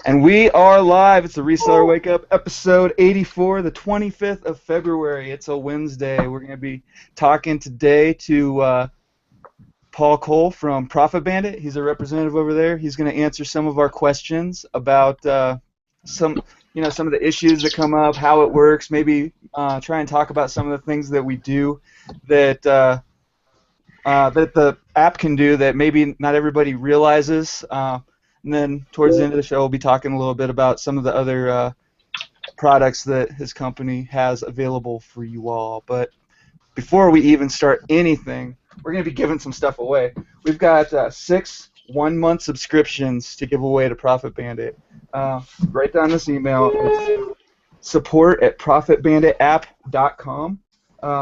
And we are live. It's the Reseller Wake Up, episode 84, the 25th of February. It's a Wednesday. We're going to be talking today to Paul Cole from Profit Bandit. He's a representative over there. He's going to answer some of our questions about some of the issues that come up, how it works, maybe try and talk about some of the things that we do that that the app can do that maybe not everybody realizes. And then towards the end of the show, we'll be talking a little bit about some of the other products that his company has available for you all. But before we even start anything, we're going to be giving some stuff away. We've got 6 one-month subscriptions to give away to Profit Bandit. Write down this email. It's support@profitbanditapp.com.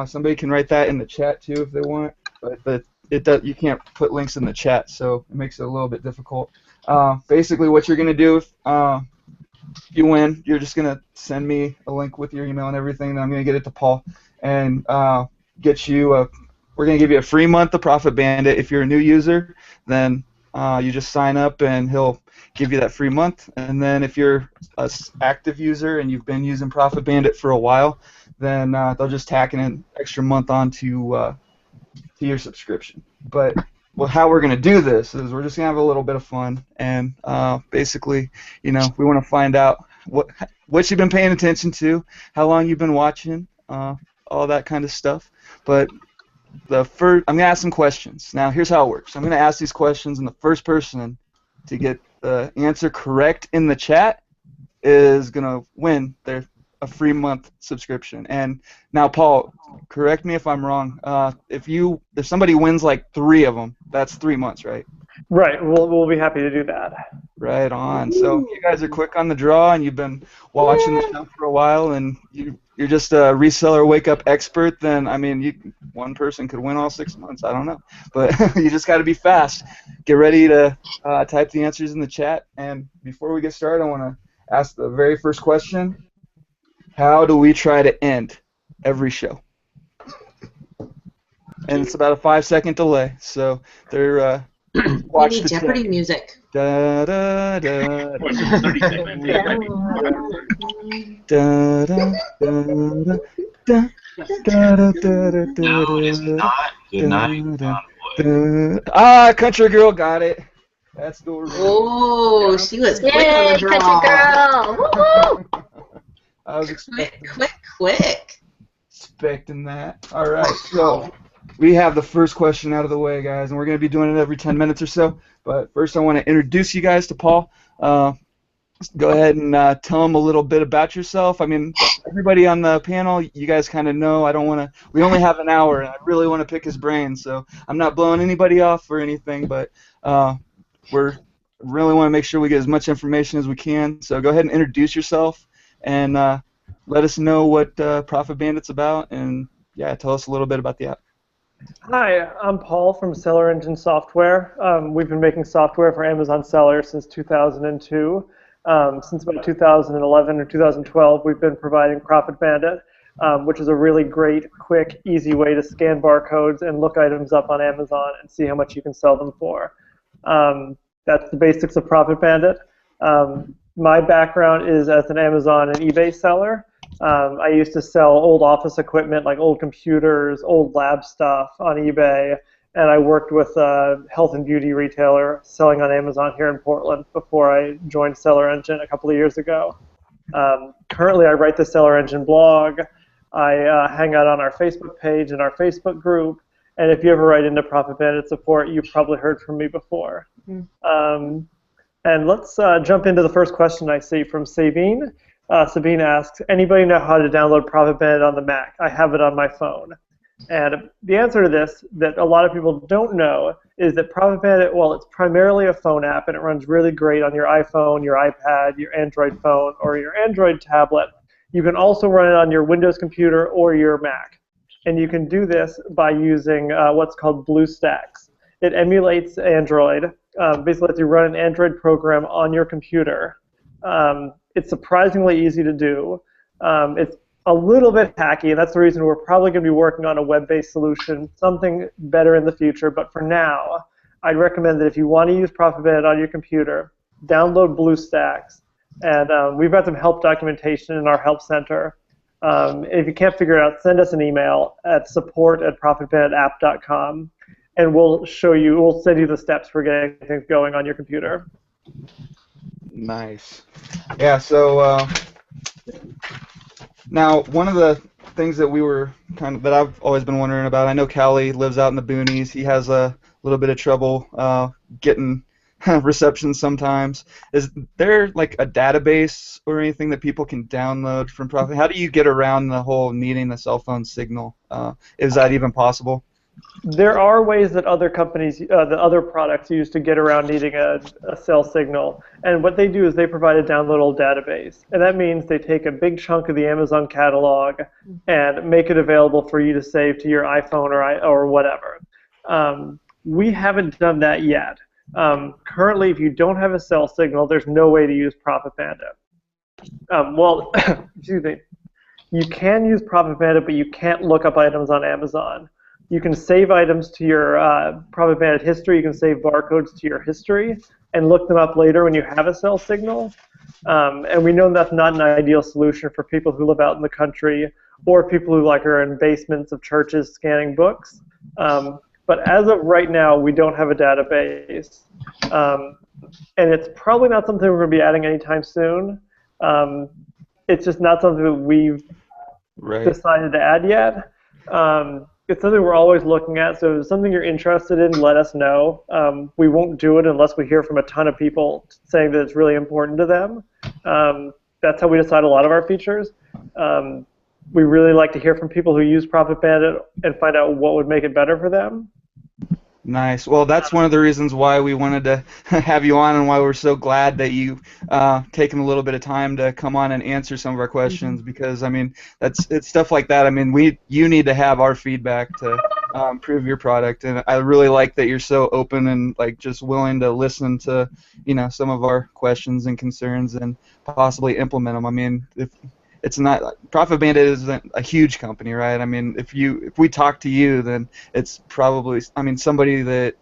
Somebody can write that in the chat too if they want, but you can't put links in the chat, so it makes it a little bit difficult. Basically, what you're going to do if you win, you're just going to send me a link with your email and everything, and I'm going to get it to Paul and get you we're going to give you a free month of Profit Bandit. If you're a new user, then you just sign up and he'll give you that free month. And then if you're an active user and you've been using Profit Bandit for a while, then they'll just tack an extra month onto to your subscription. But how we're going to do this is we're just going to have a little bit of fun, and basically, we want to find out what you've been paying attention to, how long you've been watching, all that kind of stuff. But I'm going to ask some questions. Now, here's how it works. I'm going to ask these questions, and the first person to get the answer correct in the chat is going to win a free month subscription. And now, Paul, correct me if I'm wrong. If somebody wins like 3 of them, that's 3 months, right? Right. We'll be happy to do that. Right on. So you guys are quick on the draw, and you've been watching the show for a while, and you're just a reseller wake up expert. Then one person could win all 6 months. I don't know, but you just got to be fast. Get ready to type the answers in the chat. And before we get started, I want to ask the very first question. How do we try to end every show? And it's about a 5-second delay, so they're watch we need Jeopardy music. Da da da. Da da da da. No, it's not. Good night, Ah, Country Girl got it. That's the word. Oh, she was quick on the draw. Country Girl! Woo-hoo! I was expecting Quick. expecting that. All right, so we have the first question out of the way, guys, and we're going to be doing it every 10 minutes or so. But first, I want to introduce you guys to Paul. Go ahead and tell him a little bit about yourself. Everybody on the panel, you guys kind of know. We only have an hour, and I really want to pick his brain, so I'm not blowing anybody off or anything, but we really want to make sure we get as much information as we can. So go ahead and introduce yourself and let us know what Profit Bandit's about, and tell us a little bit about the app. Hi, I'm Paul from Seller Engine Software. We've been making software for Amazon sellers since 2002. Since about 2011 or 2012, we've been providing Profit Bandit, which is a really great, quick, easy way to scan barcodes and look items up on Amazon and see how much you can sell them for. That's the basics of Profit Bandit. My background is as an Amazon and eBay seller. I used to sell old office equipment like old computers, old lab stuff on eBay, and I worked with a health and beauty retailer selling on Amazon here in Portland before I joined Seller Engine a couple of years ago. Currently, I write the Seller Engine blog. I hang out on our Facebook page and our Facebook group, and if you ever write into Profit Bandit support, you've probably heard from me before. And let's jump into the first question I see from Sabine. Sabine asks, anybody know how to download Profit Bandit on the Mac? I have it on my phone. And the answer to this that a lot of people don't know is that Profit Bandit, well, it's primarily a phone app, and it runs really great on your iPhone, your iPad, your Android phone, or your Android tablet. You can also run it on your Windows computer or your Mac. And you can do this by using what's called BlueStacks. It emulates Android, basically lets you run an Android program on your computer. It's surprisingly easy to do. It's a little bit hacky, and that's the reason we're probably going to be working on a web-based solution, something better in the future. But for now, I'd recommend that if you want to use Profit Bandit on your computer, download BlueStacks, and we've got some help documentation in our help center. If you can't figure it out, send us an email at support@profitbanditapp.com, and we'll send you the steps for getting things going on your computer. Nice. Yeah, so now one of the things that we were that I've always been wondering about, I know Callie lives out in the boonies. He has a little bit of trouble getting reception sometimes. Is there like a database or anything that people can download from Profit? How do you get around the whole needing the cell phone signal? Is that even possible? There are ways that other companies, the other products use to get around needing a cell signal. And what they do is they provide a downloadable database. And that means they take a big chunk of the Amazon catalog and make it available for you to save to your iPhone or whatever. We haven't done that yet. Currently, if you don't have a cell signal, there's no way to use Profit Bandit. Well, excuse me. You can use Profit Bandit, but you can't look up items on Amazon. You can save items to your Profit Bandit history. You can save barcodes to your history and look them up later when you have a cell signal. And we know that's not an ideal solution for people who live out in the country or people who are in basements of churches scanning books. But as of right now, we don't have a database. And it's probably not something we're going to be adding anytime soon. It's just not something that we've decided to add yet. It's something we're always looking at, so if it's something you're interested in, let us know. We won't do it unless we hear from a ton of people saying that it's really important to them. That's how we decide a lot of our features. We really like to hear from people who use Profit Bandit and find out what would make it better for them. Nice. Well, that's one of the reasons why we wanted to have you on, and why we're so glad that you taken a little bit of time to come on and answer some of our questions. Because I mean, it's stuff like that. I mean, you need to have our feedback to improve your product, and I really like that you're so open and just willing to listen to some of our questions and concerns and possibly implement them. I mean, it's not Profit Bandit isn't a huge company, right? I mean, if we talk to you, then it's probably somebody that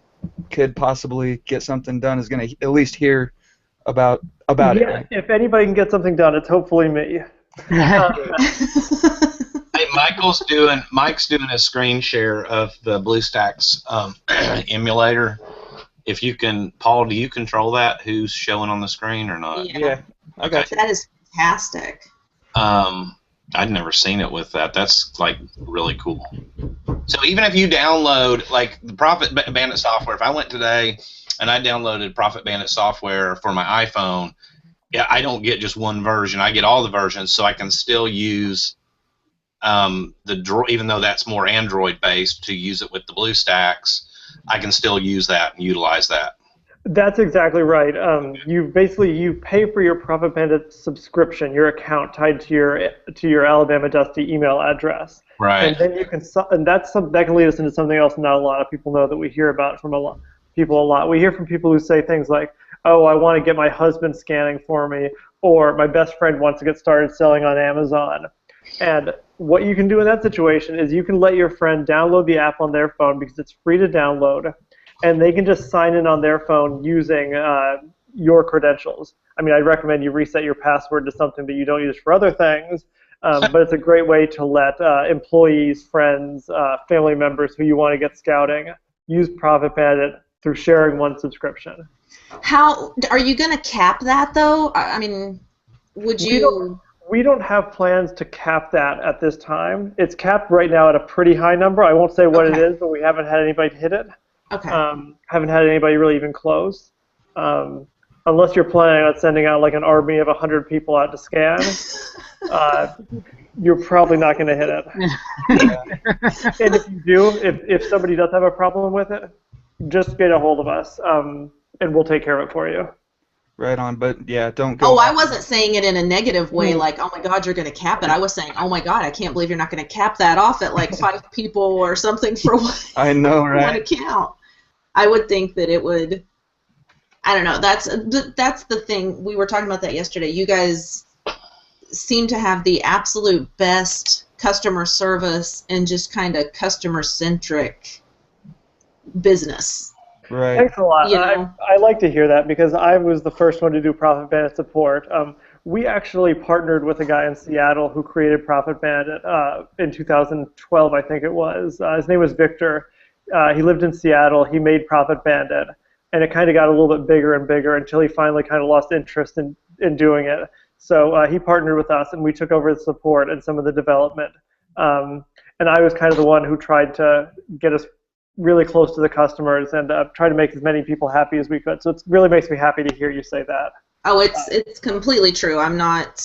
could possibly get something done is going to at least hear about it. Right? If anybody can get something done, it's hopefully me. Hey, Mike's doing a screen share of the BlueStacks emulator. If you can, Paul, do you control that? Who's showing on the screen or not? Yeah. I got you. That is fantastic. I'd never seen it with that. That's really cool. So even if you download the Profit Bandit software, if I went today and I downloaded Profit Bandit software for my iPhone, I don't get just one version. I get all the versions, so I can still use even though that's more Android based, to use it with the BlueStacks, I can still use that and utilize that. That's exactly right. You pay for your Profit Bandit subscription, your account tied to your Alabama Dusty email address. Right. And then you can, that can lead us into something else not a lot of people know that we hear about from people a lot. We hear from people who say things like, "Oh, I want to get my husband scanning for me," or "My best friend wants to get started selling on Amazon." And what you can do in that situation is you can let your friend download the app on their phone because it's free to download. And they can just sign in on their phone using your credentials. I mean, I'd recommend you reset your password to something that you don't use for other things, but it's a great way to let employees, friends, family members who you want to get scouting use Profit Bandit through sharing one subscription. How are you going to cap that, though? I mean, would you... We don't have plans to cap that at this time. It's capped right now at a pretty high number. I won't say what it is, but we haven't had anybody hit it. Okay. Haven't had anybody really even close. Unless you're planning on sending out an army of 100 people out to scan, you're probably not going to hit it. And if you do, if somebody does have a problem with it, just get a hold of us, and we'll take care of it for you. Right on, but yeah, don't go. Oh, I wasn't saying it in a negative way, like, oh my God, you're going to cap it. I was saying, oh my God, I can't believe you're not going to cap that off at 5 people or something for what I know, right? One account. I would think that it would. I don't know. That's the thing. We were talking about that yesterday. You guys seem to have the absolute best customer service and just kind of customer-centric business. Right. Thanks a lot. You know. I like to hear that because I was the first one to do Profit Bandit support. We actually partnered with a guy in Seattle who created Profit Bandit in 2012, I think it was. His name was Victor. He lived in Seattle. He made Profit Bandit, and it kind of got a little bit bigger and bigger until he finally kind of lost interest in doing it. So he partnered with us, and we took over the support and some of the development. And I was kind of the one who tried to get us really close to the customers and try to make as many people happy as we could. So it really makes me happy to hear you say that. Oh, it's completely true. I'm not,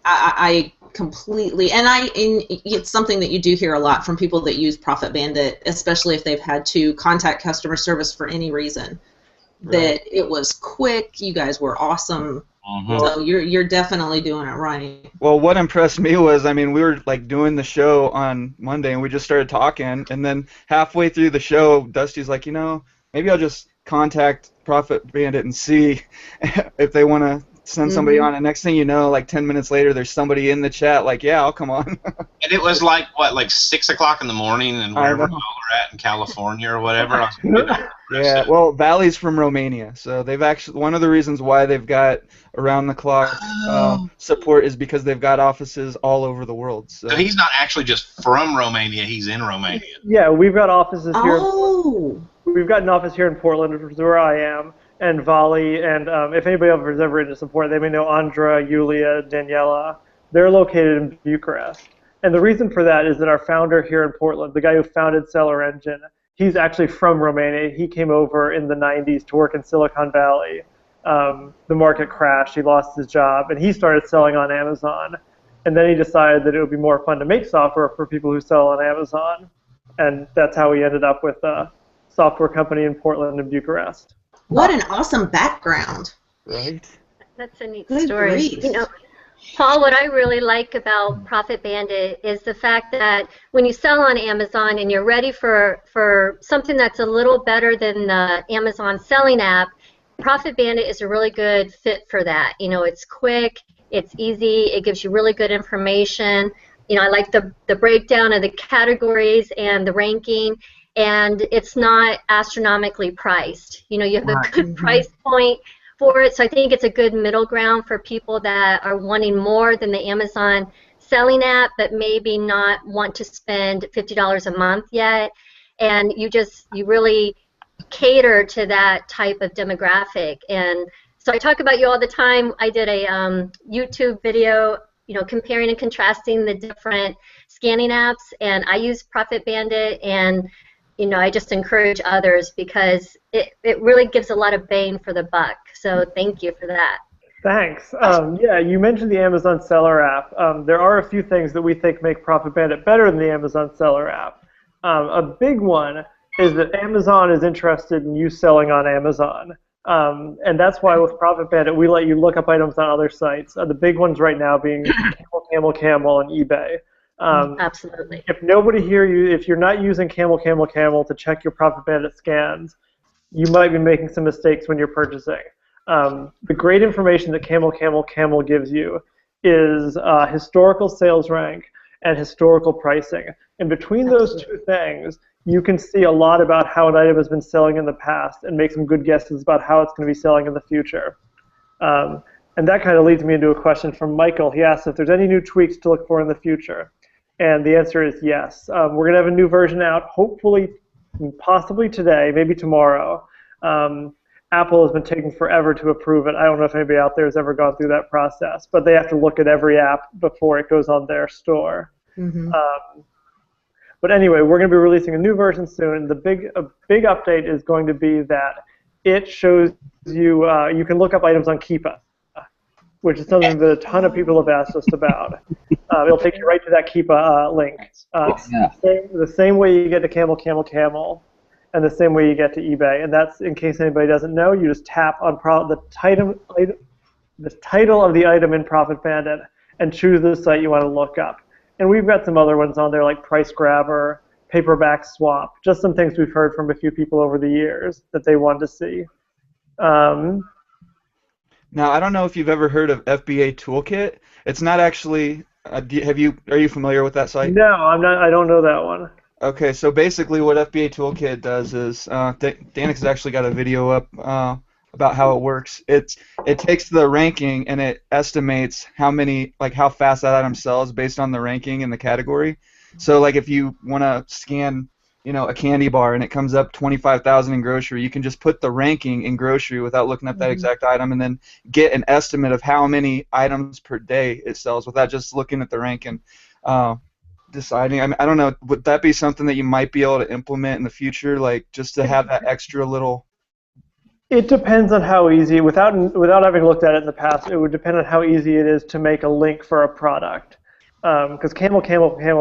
I completely, and it's something that you do hear a lot from people that use Profit Bandit, especially if they've had to contact customer service for any reason. That it was quick. You guys were awesome. So you're definitely doing it right. Well, what impressed me was, we were like doing the show on Monday, and we just started talking, and then halfway through the show, Dusty's like, maybe I'll just contact Profit Bandit and see if they want to send somebody on. And next thing you know, like 10 minutes later, there's somebody in the chat like, yeah, I'll come on. And it was like, what, like 6 o'clock in the morning and wherever we're at in California or whatever. Yeah, well, Valley's from Romania, so they've actually, one of the reasons why they've got around-the-clock support is because they've got offices all over the world. So he's not actually just from Romania, he's in Romania. Yeah, we've got offices here. Oh. We've got an office here in Portland, which is where I am, and Valley, and if anybody else is ever into support, they may know Andra, Yulia, Daniela. They're located in Bucharest. And the reason for that is that our founder here in Portland, the guy who founded Seller Engine, he's actually from Romania. He came over in the 90s to work in Silicon Valley. The market crashed. He lost his job, and he started selling on Amazon. And then he decided that it would be more fun to make software for people who sell on Amazon. And that's how he ended up with a software company in Portland and Bucharest. What an awesome background. Right. That's a neat Good story. grief. Paul, what I really like about Profit Bandit is the fact that when you sell on Amazon and you're ready for something that's a little better than the Amazon selling app, Profit Bandit is a really good fit for that. It's quick, it's easy, it gives you really good information. I like the breakdown of the categories and the ranking, and it's not astronomically priced. You have a good price point for it, so I think it's a good middle ground for people that are wanting more than the Amazon selling app, but maybe not want to spend $50 a month yet, and you really cater to that type of demographic. And so I talk about you all the time. I did a YouTube video, comparing and contrasting the different scanning apps, and I use Profit Bandit, and I just encourage others because it really gives a lot of bang for the buck. So thank you for that. Thanks. Yeah, you mentioned the Amazon Seller app. There are a few things that we think make Profit Bandit better than the Amazon Seller app. A big one is that Amazon is interested in you selling on Amazon. And that's why with Profit Bandit, we let you look up items on other sites. The big ones right now being Camel, and eBay. Absolutely. If nobody here, if you're not using Camel to check your Profit Bandit scans, you might be making some mistakes when you're purchasing. The great information that Camel gives you is historical sales rank and historical pricing. And between those two things, you can see a lot about how an item has been selling in the past and make some good guesses about how it's going to be selling in the future. And that kind of leads me into a question from Michael. He asked if there's any new tweaks to look for in the future. And the answer is yes. We're going to have a new version out, hopefully, possibly today, maybe tomorrow. Apple has been taking forever to approve it. I don't know if anybody out there has ever gone through that process, but they have to look at every app before it goes on their store. But anyway, we're going to be releasing a new version soon. A big update is going to be that it shows you you can look up items on Keepa, which is something that a ton of people have asked us about. It'll take you right to that Keepa link. The same way you get to Camel, and the same way you get to eBay. And that's, in case anybody doesn't know, you just tap on the title of the item in Profit Bandit and choose the site you want to look up. And we've got some other ones on there like Price Grabber, Paperback Swap, just some things we've heard from a few people over the years that they want to see. Now, I don't know if you've ever heard of FBA Toolkit. It's not actually. Are you familiar with that site? No, I'm not. I don't know that one. Okay, so basically what FBA Toolkit does is, Danik has actually got a video up about how it works. It takes the ranking and it estimates how fast that item sells based on the ranking in the category. So like if you want to scan, a candy bar and it comes up 25,000 in grocery, you can just put the ranking in grocery without looking up that exact item and then get an estimate of how many items per day it sells without just looking at the ranking. Deciding. I don't know. Would that be something that you might be able to implement in the future, like just to have that extra little? It depends on how easy. Without having looked at it in the past, it would depend on how easy it is to make a link for a product. Because Camel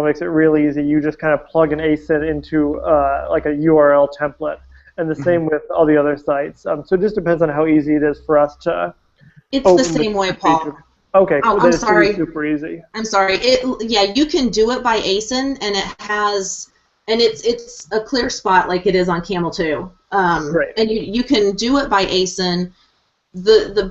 makes it really easy. You just kind of plug an ASIN into like a URL template, and the same with all the other sites. So it just depends on how easy it is for us to. It's the same way, Paul. Okay, oh, I'm sorry. Super easy. I'm sorry. You can do it by ASIN, and it's a clear spot like it is on Camel too. Right. And you can do it by ASIN. I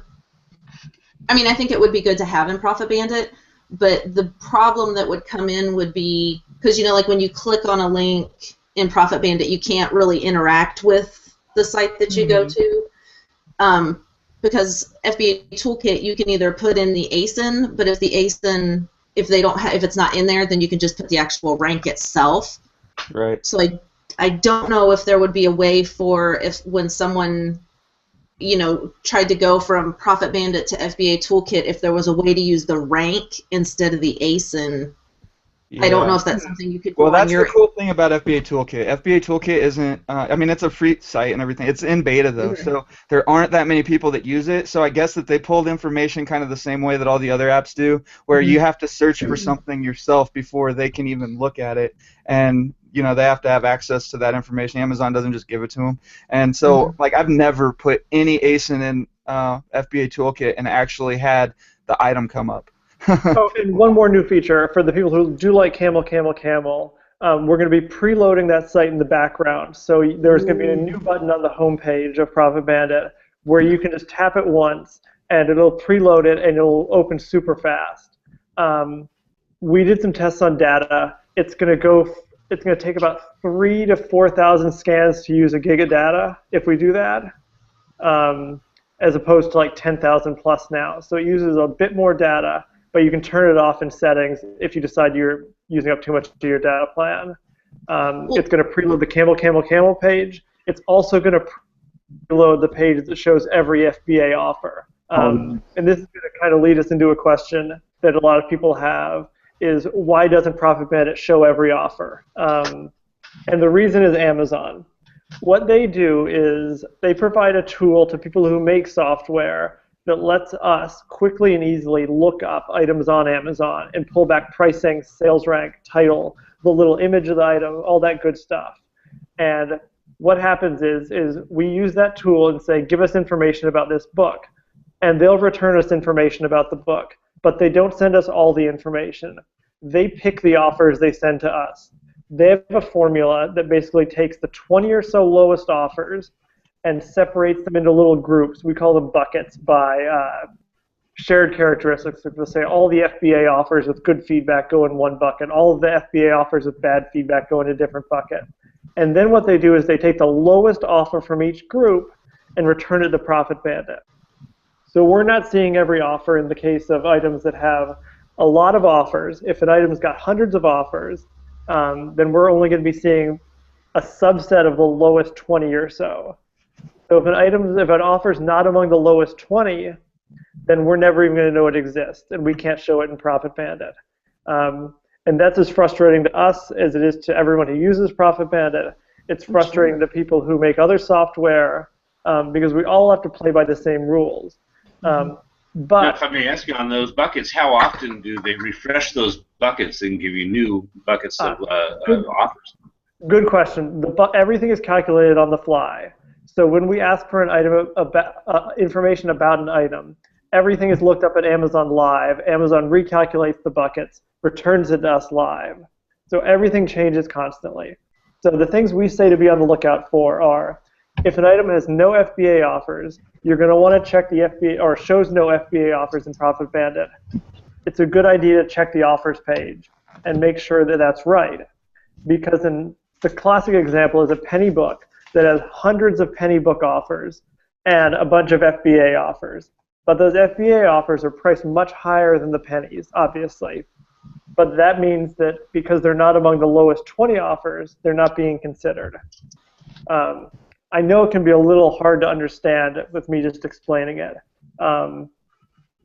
think it would be good to have in Profit Bandit, but the problem that would come in would be because like when you click on a link in Profit Bandit, you can't really interact with the site that you go to. Because FBA Toolkit, you can either put in the ASIN, but if the ASIN, if it's not in there, then you can just put the actual rank itself. Right. So I don't know if there would be a way for when someone, tried to go from Profit Bandit to FBA Toolkit, if there was a way to use the rank instead of the ASIN. Yeah. I don't know if that's something you could do. Well, that's the cool thing about FBA Toolkit. FBA Toolkit isn't, it's a free site and everything. It's in beta, though, so there aren't that many people that use it. So I guess that they pulled information kind of the same way that all the other apps do, where you have to search for something yourself before they can even look at it. And, they have to have access to that information. Amazon doesn't just give it to them. And so, I've never put any ASIN in FBA Toolkit and actually had the item come up. And one more new feature for the people who do like Camel. We're going to be preloading that site in the background. So there's going to be a new button on the home page of Profit Bandit where you can just tap it once and it'll preload it and it'll open super fast. We did some tests on data. It's going to take about 3,000 to 4,000 scans to use a gig of data if we do that, as opposed to like 10,000 plus now. So it uses a bit more data. But you can turn it off in settings if you decide you're using up too much to your data plan. It's going to preload the Camel page. It's also going to preload the page that shows every FBA offer. And this is going to kind of lead us into a question that a lot of people have, is why doesn't Profit Bandit show every offer? And the reason is Amazon. What they do is they provide a tool to people who make software that lets us quickly and easily look up items on Amazon and pull back pricing, sales rank, title, the little image of the item, all that good stuff. And what happens is we use that tool and say, give us information about this book. And they'll return us information about the book. But they don't send us all the information. They pick the offers they send to us. They have a formula that basically takes the 20 or so lowest offers and separates them into little groups. We call them buckets by shared characteristics. So we'll say all the FBA offers with good feedback go in one bucket. All of the FBA offers with bad feedback go in a different bucket. And then what they do is they take the lowest offer from each group and return it to Profit Bandit. So we're not seeing every offer in the case of items that have a lot of offers. If an item's got hundreds of offers, then we're only going to be seeing a subset of the lowest 20 or so. So if an offer is not among the lowest 20, then we're never even going to know it exists, and we can't show it in Profit Bandit. And that's as frustrating to us as it is to everyone who uses Profit Bandit. It's frustrating to people who make other software because we all have to play by the same rules. But now, if I may ask you on those buckets, how often do they refresh those buckets and give you new buckets of offers? Good question. Everything is calculated on the fly. So when we ask for an item information about an item, everything is looked up at Amazon Live. Amazon recalculates the buckets, returns it to us live. So everything changes constantly. So the things we say to be on the lookout for are, if an item has no FBA offers, you're going to want to check the FBA, or shows no FBA offers in Profit Bandit. It's a good idea to check the offers page and make sure that that's right. Because in the classic example is a penny book that has hundreds of penny book offers and a bunch of FBA offers. But those FBA offers are priced much higher than the pennies, obviously. But that means that because they're not among the lowest 20 offers, they're not being considered. I know it can be a little hard to understand with me just explaining it.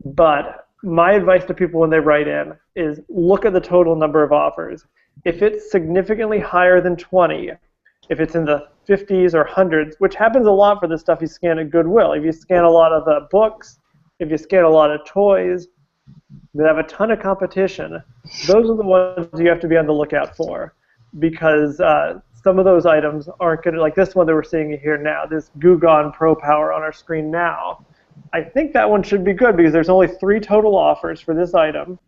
But my advice to people when they write in is look at the total number of offers. If it's significantly higher than 20, if it's in the 50s or hundreds, which happens a lot for the stuff you scan at Goodwill. If you scan a lot of the books, if you scan a lot of toys that have a ton of competition, those are the ones you have to be on the lookout for, because some of those items aren't going to, like this one that we're seeing here now, this Gugon Pro Power on our screen now. I think that one should be good because there's only 3 total offers for this item,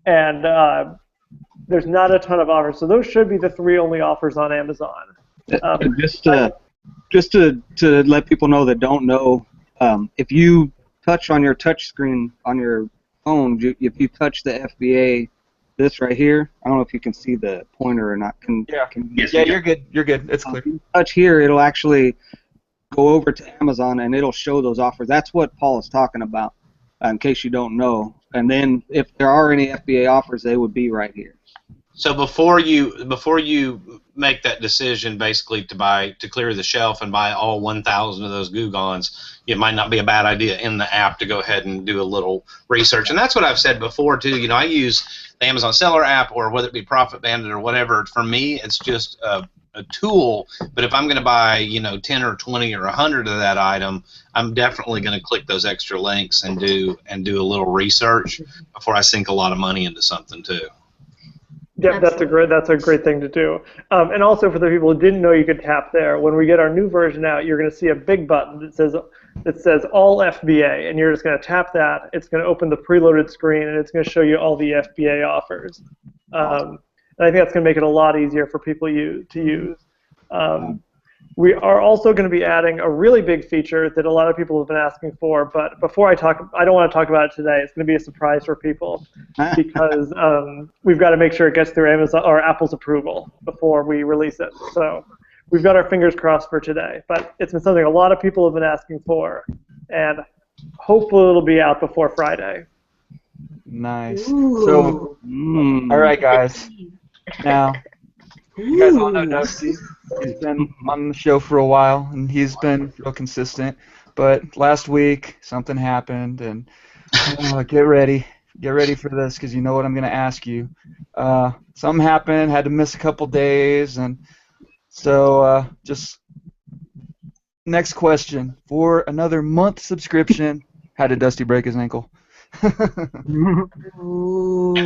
and there's not a ton of offers. So those should be the 3 only offers on Amazon. Just to let people know that don't know, if you touch on your touch screen on your phone, if you touch the FBA, this right here, I don't know if you can see the pointer or not. Yeah, you're good. You're good. It's clear. If you touch here, it'll actually go over to Amazon and it'll show those offers. That's what Paul is talking about, in case you don't know. And then if there are any FBA offers, they would be right here. So before you make that decision, basically to clear the shelf and buy all 1,000 of those Gugons, it might not be a bad idea in the app to go ahead and do a little research. And that's what I've said before too. You know, I use the Amazon Seller app, or whether it be Profit Bandit or whatever. For me, it's just a tool. But if I'm going to buy, you know, 10 or 20 or 100 of that item, I'm definitely going to click those extra links and do a little research before I sink a lot of money into something too. Yeah, that's a great thing to do. And also for the people who didn't know you could tap there, when we get our new version out, you're going to see a big button that says all FBA, and you're just going to tap that. It's going to open the preloaded screen, and it's going to show you all the FBA offers. And I think that's going to make it a lot easier for people to use. We are also going to be adding a really big feature that a lot of people have been asking for, but before I don't want to talk about it today. It's going to be a surprise for people because we've got to make sure it gets through Amazon or Apple's approval before we release it. So we've got our fingers crossed for today, but it's been something a lot of people have been asking for, and hopefully it'll be out before Friday. Nice. Ooh. So, all right, guys. Now, you guys all know Dusty. He's been on the show for a while, and he's been real consistent. But last week, something happened, and get ready for this, because you know what I'm going to ask you. Something happened, had to miss a couple days, and so just next question. For another month subscription, how did Dusty break his ankle? And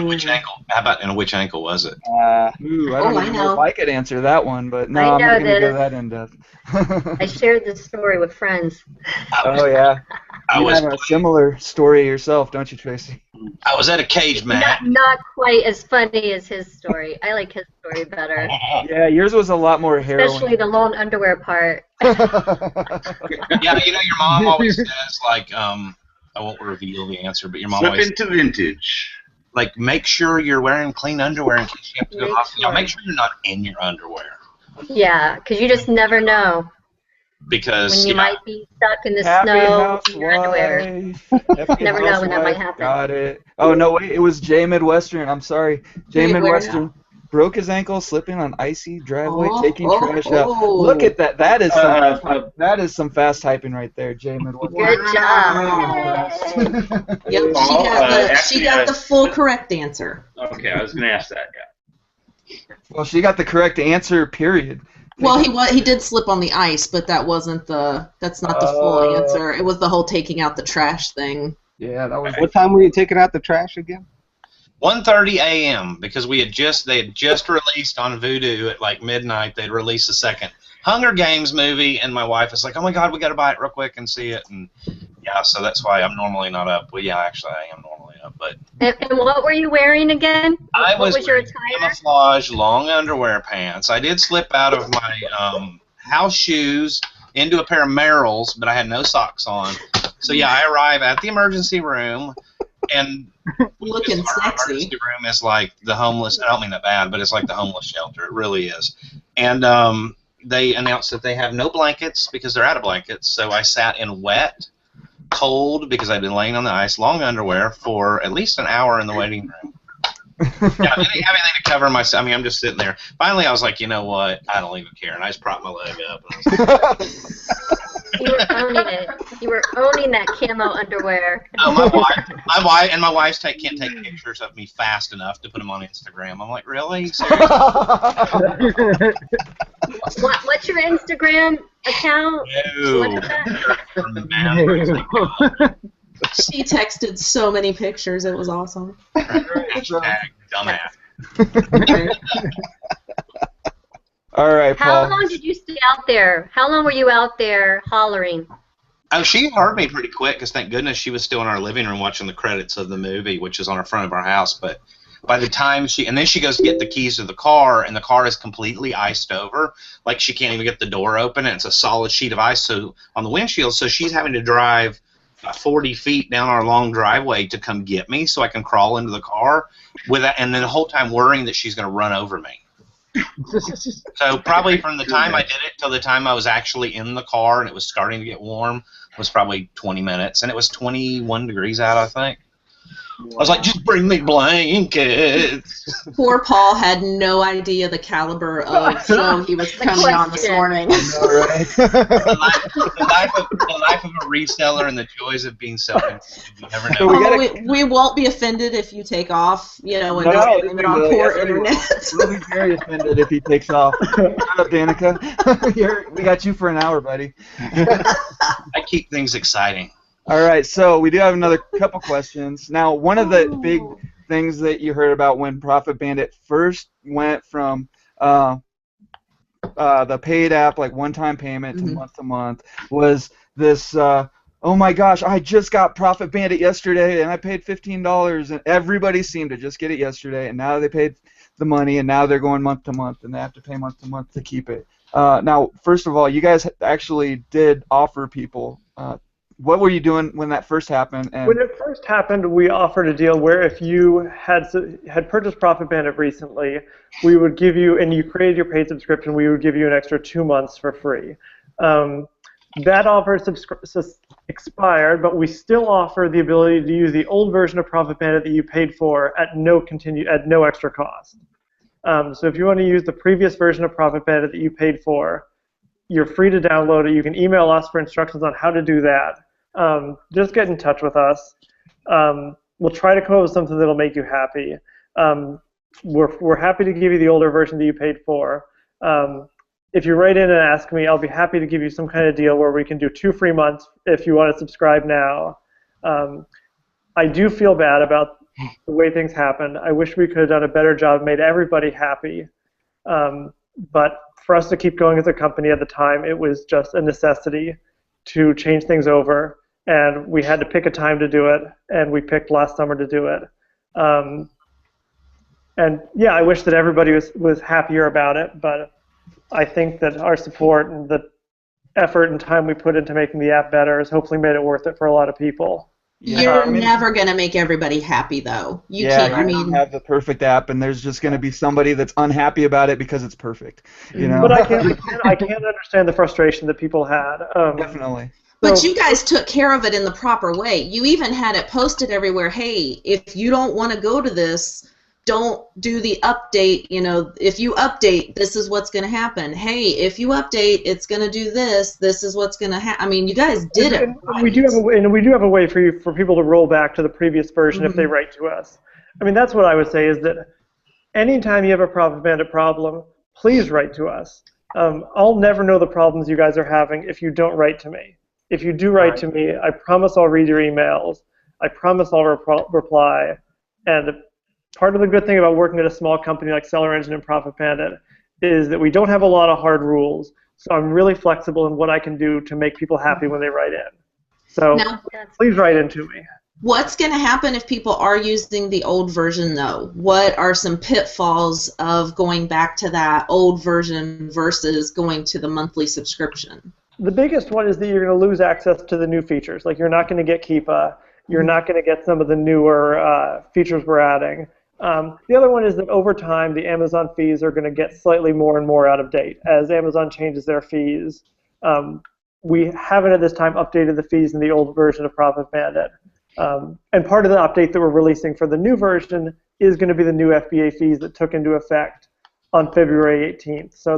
which ankle? How about, and which ankle was it? I don't even know if I could answer that one, but no, I'm not going to go that in depth. I shared this story with friends. Oh yeah, you have a similar story yourself, don't you, Tracy? I was at a cage match. Not quite as funny as his story. I like his story better. Yeah, yours was a lot more harrowing. Especially the lone underwear part. Yeah, you know, your mom always says, like, I won't reveal the answer, but your mom always Slip into vintage. Like, make sure you're wearing clean underwear in case you have to go to the hospital. Make sure you're not in your underwear. Yeah, because you just never know. Because when you might be stuck in the snow in your underwear. Never know when that might happen. Got it. Oh, no, wait, it was Jay Midwestern. I'm sorry. Jay Midwestern broke his ankle slipping on icy driveway, taking trash out. Look at that. That is some fast typing right there, Jay Midwestern. Good job. Yep, she got the full correct answer. Okay, I was going to ask that guy. Well, she got the correct answer, period. Well, he did slip on the ice, but that's not the full answer. It was the whole taking out the trash thing. Yeah, that was. What time were you taking out the trash again? 1:30 a.m. because they had just released on Vudu at like midnight. They'd released the second Hunger Games movie, and my wife was like, "Oh my God, we got to buy it real quick and see it." And yeah, so that's why I'm normally not up. Well, yeah, actually, I am normally up, but. And what were you wearing again? What was your wearing attire? Camouflage long underwear pants. I did slip out of my house shoes into a pair of Merrells, but I had no socks on. So yeah, I arrive at the emergency room. and Looking our sexy. emergency room is like the homeless. I don't mean that bad, but it's like the homeless shelter. It really is. And they announced that they have no blankets because they're out of blankets. So I sat in wet, cold, because I'd been laying on the ice, long underwear for at least an hour in the waiting room. Yeah, I didn't have anything to cover myself. I mean, I'm just sitting there. Finally, I was like, you know what? I don't even care. And I just propped my leg up. And I was like, You were owning it. You were owning that camo underwear. oh, my wife can't take pictures of me fast enough to put them on Instagram. I'm like, really? Seriously? What's your Instagram account? No. What is that? She texted so many pictures. It was awesome. Hashtag dumbass. All right, Paul. How long did you stay out there? How long were you out there hollering? Oh, she heard me pretty quick because thank goodness she was still in our living room watching the credits of the movie, which is on the front of our house. But by the time and then she goes to get the keys to the car, and the car is completely iced over. Like she can't even get the door open, and it's a solid sheet of ice on the windshield. So she's having to drive 40 feet down our long driveway to come get me so I can crawl into the car and then the whole time worrying that she's going to run over me. So probably from the time I did it till the time I was actually in the car and it was starting to get warm was probably 20 minutes, and it was 21 degrees out, I think. I was like, just bring me blankets. Poor Paul had no idea the caliber of show he was coming on this morning. The life of a reseller and the joys of being self-employed. You never know. We won't be offended if you take off, and don't blame it on poor internet. We'll be very offended if he takes off. Shut up, Danica. We got you for an hour, buddy. I keep things exciting. All right, so we do have another couple questions. Now, one of the big things that you heard about when Profit Bandit first went from the paid app, like one-time payment to month was this, oh my gosh, I just got Profit Bandit yesterday and I paid $15, and everybody seemed to just get it yesterday, and now they paid the money, and now they're going month to month, and they have to pay month to month to keep it. Now, first of all, you guys actually did offer people what were you doing when that first happened? When it first happened, we offered a deal where if you had purchased Profit Bandit recently, we would give you, and you created your paid subscription, we would give you an extra 2 months for free. That offer expired, but we still offer the ability to use the old version of Profit Bandit that you paid for at no extra cost. So if you want to use the previous version of Profit Bandit that you paid for, you're free to download it. You can email us for instructions on how to do that. Just get in touch with us. We'll try to come up with something that'll make you happy. We're happy to give you the older version that you paid for. If you write in and ask me, I'll be happy to give you some kind of deal where we can do 2 free months if you want to subscribe now. I do feel bad about the way things happened. I wish we could have done a better job, made everybody happy. But for us to keep going as a company at the time, it was just a necessity to change things over, and we had to pick a time to do it, and we picked last summer to do it. And yeah, I wish that everybody was happier about it, but I think that our support and the effort and time we put into making the app better has hopefully made it worth it for a lot of people. You're never going to make everybody happy, though. You can't. I mean, have the perfect app, and there's just going to be somebody that's unhappy about it because it's perfect. You know. But I can't understand the frustration that people had. Definitely. But you guys took care of it in the proper way. You even had it posted everywhere. Hey, if you don't want to go to this, don't do the update. You know, if you update, this is what's going to happen. Hey, if you update, it's going to do this. This is what's going to happen. I mean, you guys did it. Right. We do have a way for people to roll back to the previous version if they write to us. I mean, that's what I would say is that anytime you have a Profit Bandit problem, please write to us. I'll never know the problems you guys are having if you don't write to me. If you do write to me, I promise I'll read your emails. I promise I'll reply. And part of the good thing about working at a small company like Seller Engine and Profit Bandit is that we don't have a lot of hard rules. So I'm really flexible in what I can do to make people happy when they write in. So please write in to me. What's going to happen if people are using the old version, though? What are some pitfalls of going back to that old version versus going to the monthly subscription? The biggest one is that you're going to lose access to the new features. Like, you're not going to get Keepa, you're not going to get some of the newer features we're adding. The other one is that over time, the Amazon fees are going to get slightly more and more out of date. As Amazon changes their fees, we haven't at this time updated the fees in the old version of Profit Bandit. And part of the update that we're releasing for the new version is going to be the new FBA fees that took into effect on February 18th. So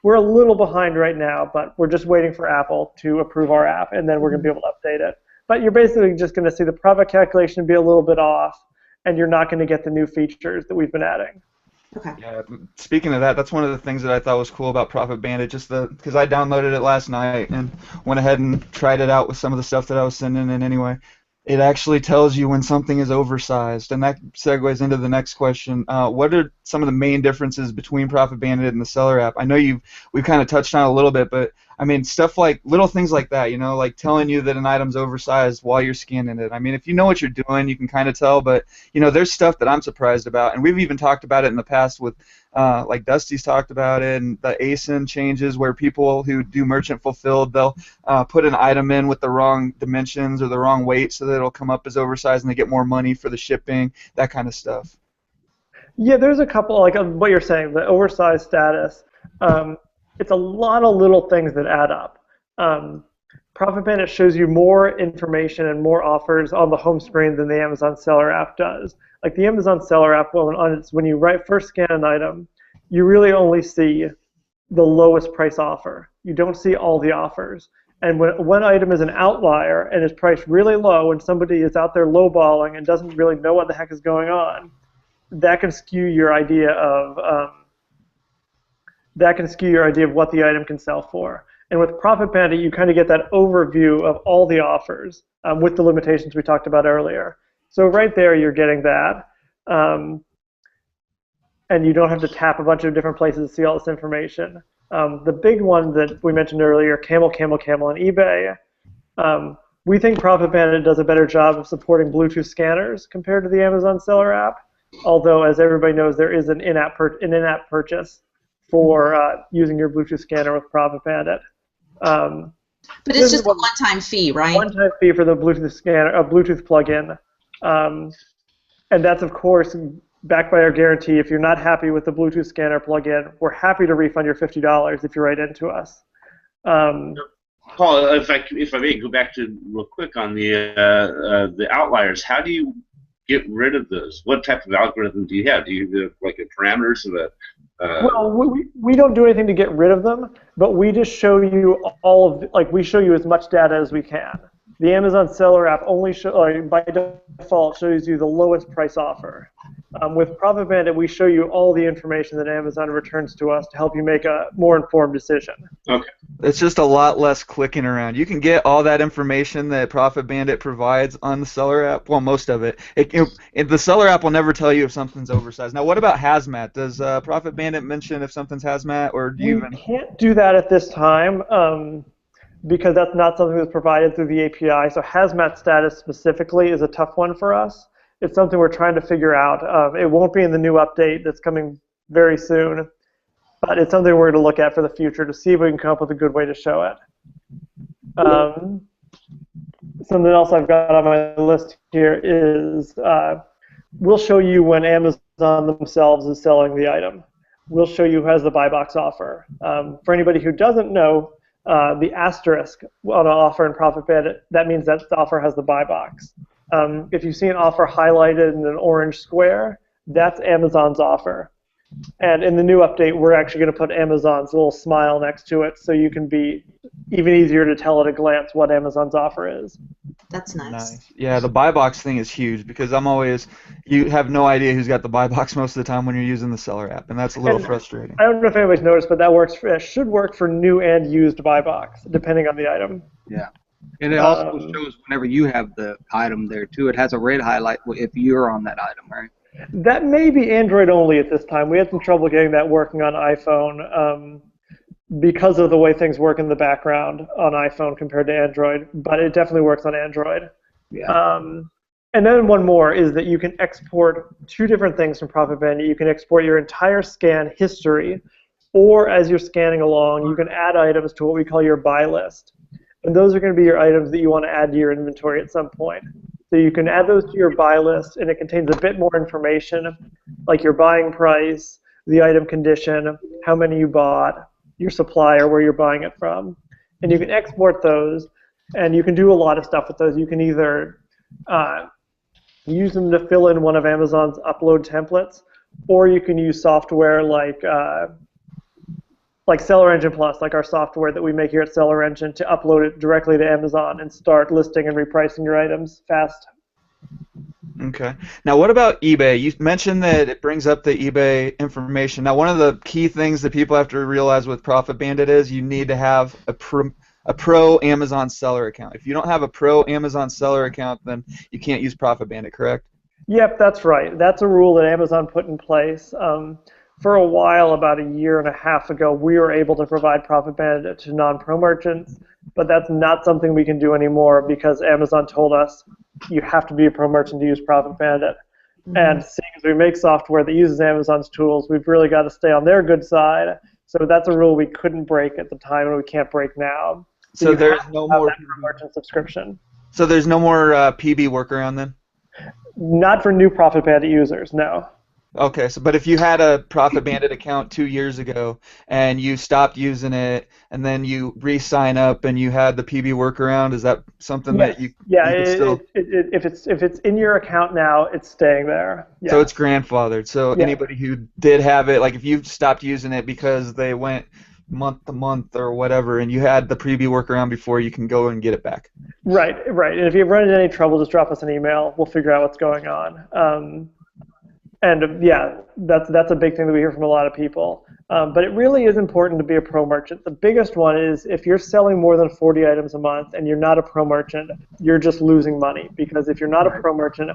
we're a little behind right now, but we're just waiting for Apple to approve our app, and then we're going to be able to update it. But you're basically just going to see the profit calculation be a little bit off, and you're not going to get the new features that we've been adding. Okay. Yeah, speaking of that, that's one of the things that I thought was cool about Profit Bandit, just because I downloaded it last night and went ahead and tried it out with some of the stuff that I was sending in anyway. It actually tells you when something is oversized, and that segues into the next question. What are some of the main differences between Profit Bandit and the Seller app? I know we've kind of touched on it a little bit, but I mean stuff like little things like that, you know, like telling you that an item's oversized while you're scanning it. I mean, if you know what you're doing, you can kind of tell, but you know, there's stuff that I'm surprised about, and we've even talked about it in the past with like Dusty's talked about it, and the ASIN changes where people who do merchant fulfilled, they'll put an item in with the wrong dimensions or the wrong weight so that it'll come up as oversized and they get more money for the shipping, that kind of stuff. Yeah, there's a couple, like what you're saying, the oversized status. It's a lot of little things that add up. Profit Bandit shows you more information and more offers on the home screen than the Amazon Seller app does. Like the Amazon Seller app, when you first scan an item, you really only see the lowest price offer. You don't see all the offers. And when one item is an outlier and is priced really low and somebody is out there lowballing and doesn't really know what the heck is going on, that can skew your idea of what the item can sell for. And with Profit Bandit, you kind of get that overview of all the offers with the limitations we talked about earlier. So right there, you're getting that. And you don't have to tap a bunch of different places to see all this information. The big one that we mentioned earlier, Camel, Camel, Camel, and eBay, we think Profit Bandit does a better job of supporting Bluetooth scanners compared to the Amazon Seller app. Although, as everybody knows, there is an in-app purchase for using your Bluetooth scanner with Profit Bandit. But it's just a one-time fee, right? One-time fee for the Bluetooth scanner, a Bluetooth plugin, and that's of course backed by our guarantee. If you're not happy with the Bluetooth scanner plugin, we're happy to refund your $50 if you write into us. Paul, if I may go back to real quick on the outliers, how do you get rid of those? What type of algorithm do you have? Do you have like a parameters of a Well, we don't do anything to get rid of them, but we just show you we show you as much data as we can. The Amazon Seller app only by default shows you the lowest price offer. With Profit Bandit, we show you all the information that Amazon returns to us to help you make a more informed decision. Okay. It's just a lot less clicking around. You can get all that information that Profit Bandit provides on the Seller app. Well, most of it. The Seller app will never tell you if something's oversized. Now, what about hazmat? Does Profit Bandit mention if something's hazmat, or do you even? We can't do that at this time because that's not something that's provided through the API. So hazmat status specifically is a tough one for us. It's something we're trying to figure out. It won't be in the new update that's coming very soon, but it's something we're going to look at for the future to see if we can come up with a good way to show it. Something else I've got on my list here is we'll show you when Amazon themselves is selling the item. We'll show you who has the buy box offer. For anybody who doesn't know, the asterisk on an offer in Profit Bandit, that means that the offer has the buy box. If you see an offer highlighted in an orange square, that's Amazon's offer. And in the new update, we're actually going to put Amazon's little smile next to it so you can be even easier to tell at a glance what Amazon's offer is. That's nice. Yeah, the buy box thing is huge because you have no idea who's got the buy box most of the time when you're using the Seller app, and that's a little frustrating. I don't know if anybody's noticed, but that should work for new and used buy box, depending on the item. Yeah. And it also shows whenever you have the item there, too. It has a red highlight if you're on that item, right? That may be Android only at this time. We had some trouble getting that working on iPhone because of the way things work in the background on iPhone compared to Android, but it definitely works on Android. Yeah. And then one more is that you can export two different things from Profit Bandit. You can export your entire scan history, or as you're scanning along, you can add items to what we call your buy list. And those are going to be your items that you want to add to your inventory at some point. So you can add those to your buy list, and it contains a bit more information, like your buying price, the item condition, how many you bought, your supplier, where you're buying it from. And you can export those, and you can do a lot of stuff with those. You can either use them to fill in one of Amazon's upload templates, or you can use software like Seller Engine Plus, like our software that we make here at Seller Engine, to upload it directly to Amazon and start listing and repricing your items fast. Okay. Now, what about eBay? You mentioned that it brings up the eBay information. Now, one of the key things that people have to realize with Profit Bandit is you need to have a pro Amazon seller account. If you don't have a pro Amazon seller account, then you can't use Profit Bandit, correct? Yep, that's right. That's a rule that Amazon put in place. For a while, about a year and a half ago, we were able to provide Profit Bandit to non-pro merchants, but that's not something we can do anymore because Amazon told us you have to be a pro merchant to use Profit Bandit. And seeing as we make software that uses Amazon's tools, we've really got to stay on their good side. So that's a rule we couldn't break at the time and we can't break now. So there's no more pro merchant subscription. So there's no more PB workaround then? Not for new Profit Bandit users, no. Okay, but if you had a Profit Bandit account 2 years ago and you stopped using it and then you re-sign up and you had the PB workaround, is that something that you still... if it's in your account now, it's staying there. Yeah. So it's grandfathered. So anybody who did have it, like if you stopped using it because they went month to month or whatever and you had the PB workaround before, you can go and get it back. Right. And if you've run into any trouble, just drop us an email. We'll figure out what's going on. And yeah, that's a big thing that we hear from a lot of people. But it really is important to be a pro merchant. The biggest one is if you're selling more than 40 items a month and you're not a pro merchant, you're just losing money. Because if you're not a pro merchant,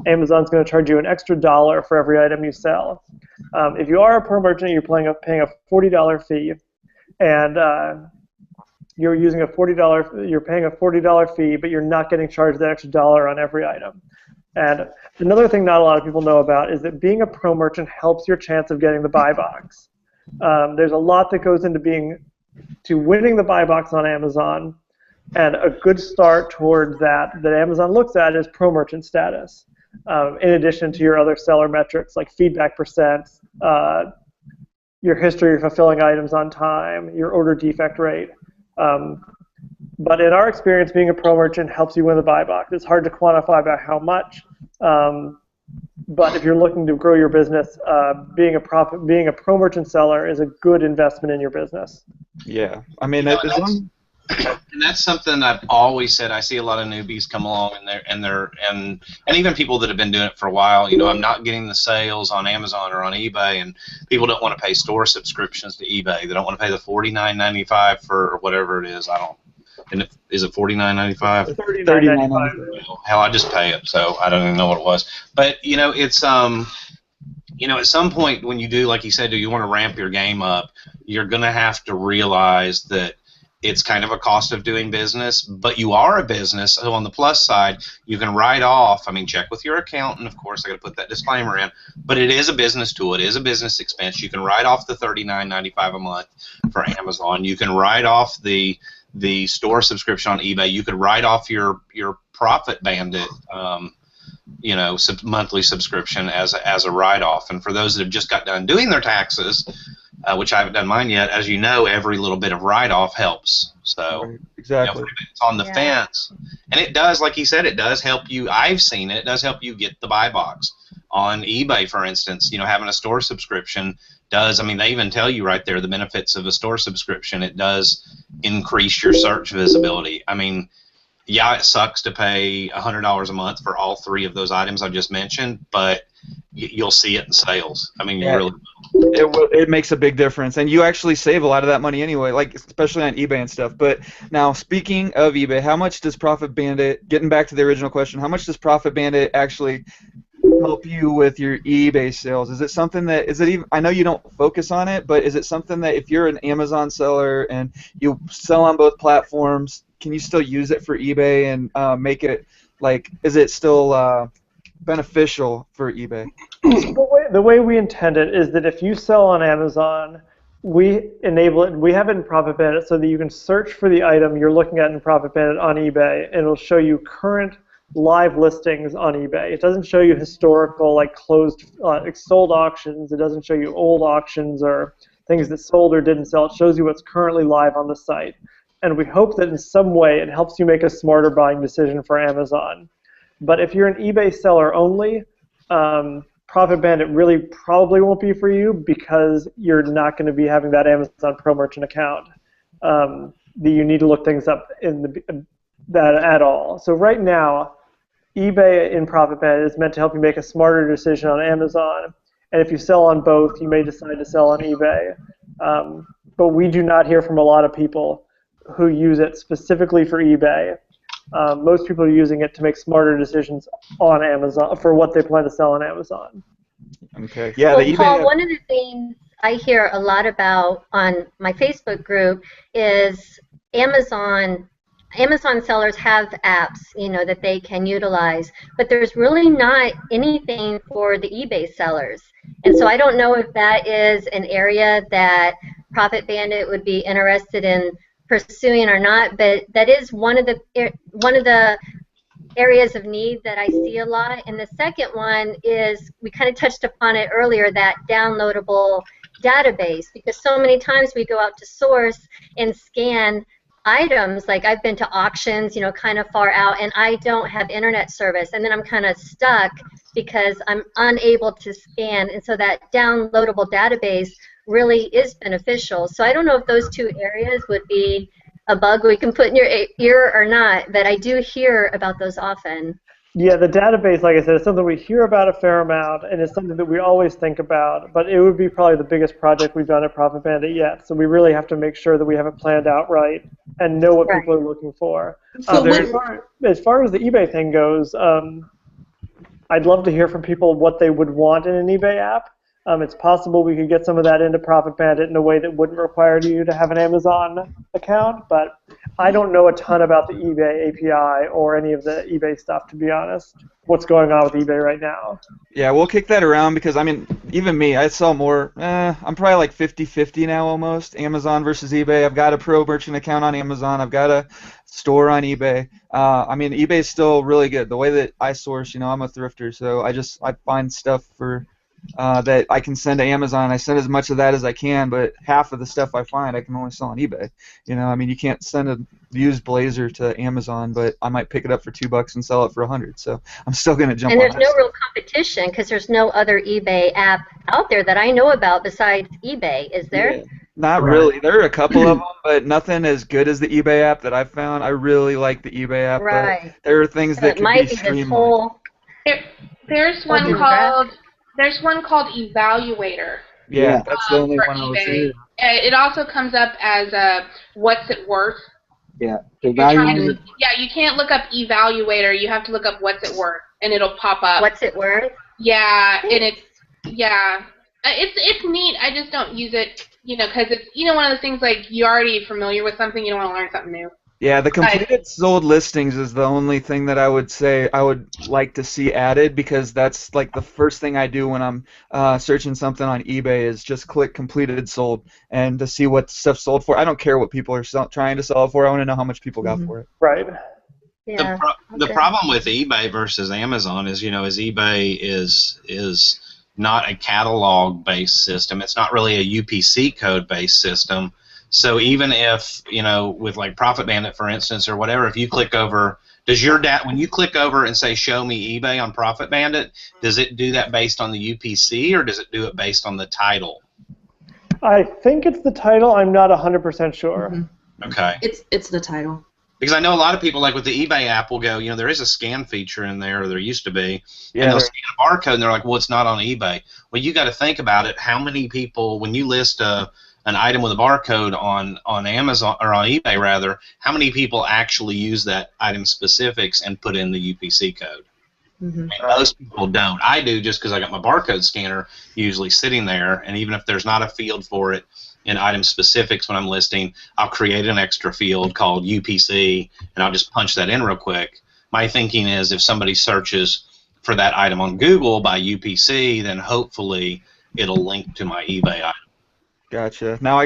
Amazon's going to charge you an extra $1 for every item you sell. If you are a pro merchant, you're paying a $40 fee, and you're using you're paying a $40 fee, but you're not getting charged that extra $1 on every item. And another thing not a lot of people know about is that being a pro merchant helps your chance of getting the buy box. There's a lot that goes into winning the buy box on Amazon, and a good start towards that Amazon looks at is pro merchant status. In addition to your other seller metrics like feedback percent, your history of fulfilling items on time, your order defect rate. But in our experience, being a pro merchant helps you win the buy box. It's hard to quantify by how much, but if you're looking to grow your business, being a pro merchant seller is a good investment in your business. Yeah, I mean, and that's something I've always said. I see a lot of newbies come along, and even people that have been doing it for a while. You know, I'm not getting the sales on Amazon or on eBay, and people don't want to pay store subscriptions to eBay. They don't want to pay the $49.95 for whatever it is. And is it $49.95? $39.95. Well, hell, I just pay it, so I don't even know what it was. But you know, it's at some point when you do, like you said, do you want to ramp your game up? You're gonna have to realize that it's kind of a cost of doing business, but you are a business, so on the plus side, you can write off, I mean, check with your accountant, of course, I got to put that disclaimer in, but it is a business tool, it is a business expense. You can write off the $39.95 a month for Amazon, you can write off the store subscription on eBay, you could write off your Profit Bandit monthly subscription as a write-off. And for those that have just got done doing their taxes, which I haven't done mine yet, as you know, every little bit of write-off helps. So right, exactly, it's on the fence, and it does, like he said, it does help you. I've seen it. It does help you get the buy box on eBay, for instance. You know, having a store subscription does. I mean, they even tell you right there the benefits of a store subscription. It does increase your search visibility. I mean, yeah, it sucks to pay $100 a month for all three of those items I just mentioned, but you'll see it in sales. I mean, you really will. It makes a big difference, and you actually save a lot of that money anyway, like especially on eBay and stuff. But now, speaking of eBay, how much does Profit Bandit, getting back to the original question, how much does Profit Bandit actually help you with your eBay sales? Is it something that, I know you don't focus on it, but is it something that if you're an Amazon seller and you sell on both platforms, can you still use it for eBay and make it, like, is it still beneficial for eBay? The way we intend it is that if you sell on Amazon, we enable it, we have it in Profit Bandit so that you can search for the item you're looking at in Profit Bandit on eBay, and it'll show you current live listings on eBay. It doesn't show you historical, like closed, sold auctions. It doesn't show you old auctions or things that sold or didn't sell. It shows you what's currently live on the site. And we hope that in some way it helps you make a smarter buying decision for Amazon. But if you're an eBay seller only, Profit Bandit really probably won't be for you because you're not going to be having that Amazon Pro Merchant account. You need to look things up in that at all. So right now, eBay in Profit Bandit is meant to help you make a smarter decision on Amazon. And if you sell on both, you may decide to sell on eBay. But we do not hear from a lot of people who use it specifically for eBay. Most people are using it to make smarter decisions on Amazon for what they plan to sell on Amazon. Okay. Yeah. Well, The eBay. Paul, one of the things I hear a lot about on my Facebook group is Amazon sellers have apps, that they can utilize, but there's really not anything for the eBay sellers. And so I don't know if that is an area that Profit Bandit would be interested in pursuing or not, but that is one of the areas of need that I see a lot. And the second one is, we kind of touched upon it earlier, that downloadable database, because so many times we go out to source and scan items, like I've been to auctions, kind of far out, and I don't have internet service, and then I'm kind of stuck because I'm unable to scan, and so that downloadable database really is beneficial. So I don't know if those two areas would be a bug we can put in your ear or not, but I do hear about those often. Yeah, the database, like I said, is something we hear about a fair amount, and it's something that we always think about, but it would be probably the biggest project we've done at Profit Bandit yet, so we really have to make sure that we have it planned out right and know what people are looking for. So as far as the eBay thing goes, I'd love to hear from people what they would want in an eBay app. It's possible we could get some of that into Profit Bandit in a way that wouldn't require you to have an Amazon account, but I don't know a ton about the eBay API or any of the eBay stuff, to be honest. What's going on with eBay right now? Yeah, we'll kick that around because, even me, I sell more. I'm probably like 50-50 now almost, Amazon versus eBay. I've got a Pro Merchant account on Amazon. I've got a store on eBay. eBay's still really good. The way that I source, I'm a thrifter, so I find stuff for that I can send to Amazon. I send as much of that as I can, but half of the stuff I find I can only sell on eBay. You can't send a used blazer to Amazon, but I might pick it up for $2 and sell it for $100. So I'm still going to jump on that. And there's no real competition because there's no other eBay app out there that I know about besides eBay, is there? Yeah, not really. There are a couple of them, but nothing as good as the eBay app that I've found. I really like the eBay app. Right. There are things that can be streamlined. There's one called Evaluator. Yeah, that's the only for one I was eBay. seeing. It also comes up as what's it worth. Yeah. You can't look up Evaluator. You have to look up what's it worth, and it'll pop up. What's it worth? Yeah, and it's neat. I just don't use it, because it's one of the things like you're already familiar with something. You don't want to learn something new. Yeah, the completed sold listings is the only thing that I would say I would like to see added, because that's like the first thing I do when I'm searching something on eBay is just click completed sold and to see what stuff sold for. I don't care what people are trying to sell it for. I want to know how much people got for it. Right. Yeah. The problem with eBay versus Amazon is, eBay is not a catalog-based system. It's not really a UPC code-based system. So even if, with like Profit Bandit, for instance, or whatever, if you click over, when you click over and say show me eBay on Profit Bandit, does it do that based on the UPC or does it do it based on the title? I think it's the title. I'm not 100% sure. Mm-hmm. Okay. It's the title. Because I know a lot of people, like with the eBay app, will go, there is a scan feature in there, or there used to be, Yeah, and they'll scan a barcode, and they're like, well, it's not on eBay. Well, you got to think about it. How many people, when you list an item with a barcode on Amazon, or on eBay rather, how many people actually use that item specifics and put in the UPC code? Mm-hmm. And most people don't. I do, just because I got my barcode scanner usually sitting there, and even if there's not a field for it in item specifics when I'm listing, I'll create an extra field called UPC, and I'll just punch that in real quick. My thinking is if somebody searches for that item on Google by UPC, then hopefully it'll link to my eBay item. Gotcha. Now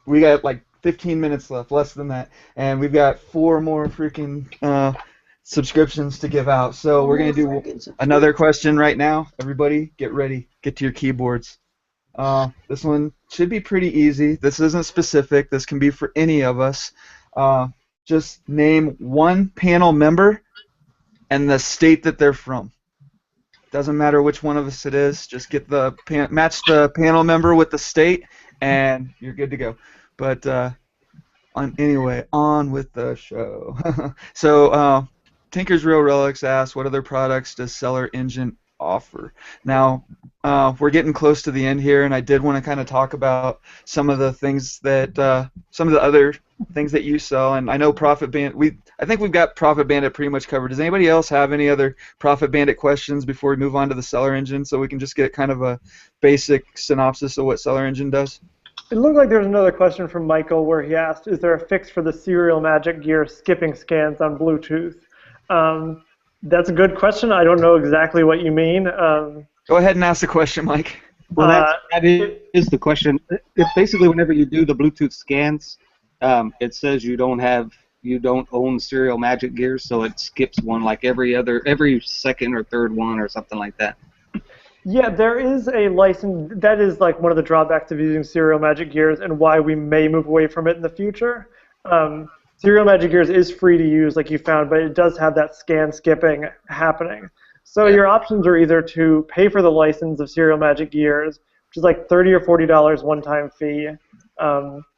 we got like 15 minutes left, less than that, and we've got 4 more freaking subscriptions to give out. So we're going to do another question right now. Everybody, get ready. Get to your keyboards. This one should be pretty easy. This isn't specific. This can be for any of us. Just name one panel member and the state that they're from. Doesn't matter which one of us it is. Just get the match the panel member with the state, and you're good to go. But anyway, on with the show. So Tinker's Real Relics asks, what other products does Seller Engine offer? Now, we're getting close to the end here, and I did want to kind of talk about some of the things that some of the other things that you sell. And I know Profit Bandit. I think we've got Profit Bandit pretty much covered. Does anybody else have any other Profit Bandit questions before we move on to the Seller Engine, so we can just get kind of a basic synopsis of what Seller Engine does? It looked like there was another question from Michael where he asked, is there a fix for the Serial Magic Gear skipping scans on Bluetooth? That's a good question. I don't know exactly what you mean. Go ahead and ask the question, Mike. Well, that is the question. Basically, whenever you do the Bluetooth scans, it says you don't own Serial Magic Gear, so it skips one like every second or third one or something like that. Yeah, there is a license. That is like one of the drawbacks of using Serial Magic Gears and why we may move away from it in the future. Serial Magic Gears is free to use, like you found, but it does have that scan skipping happening. So your options are either to pay for the license of Serial Magic Gears, which is like $30 or $40 one-time fee.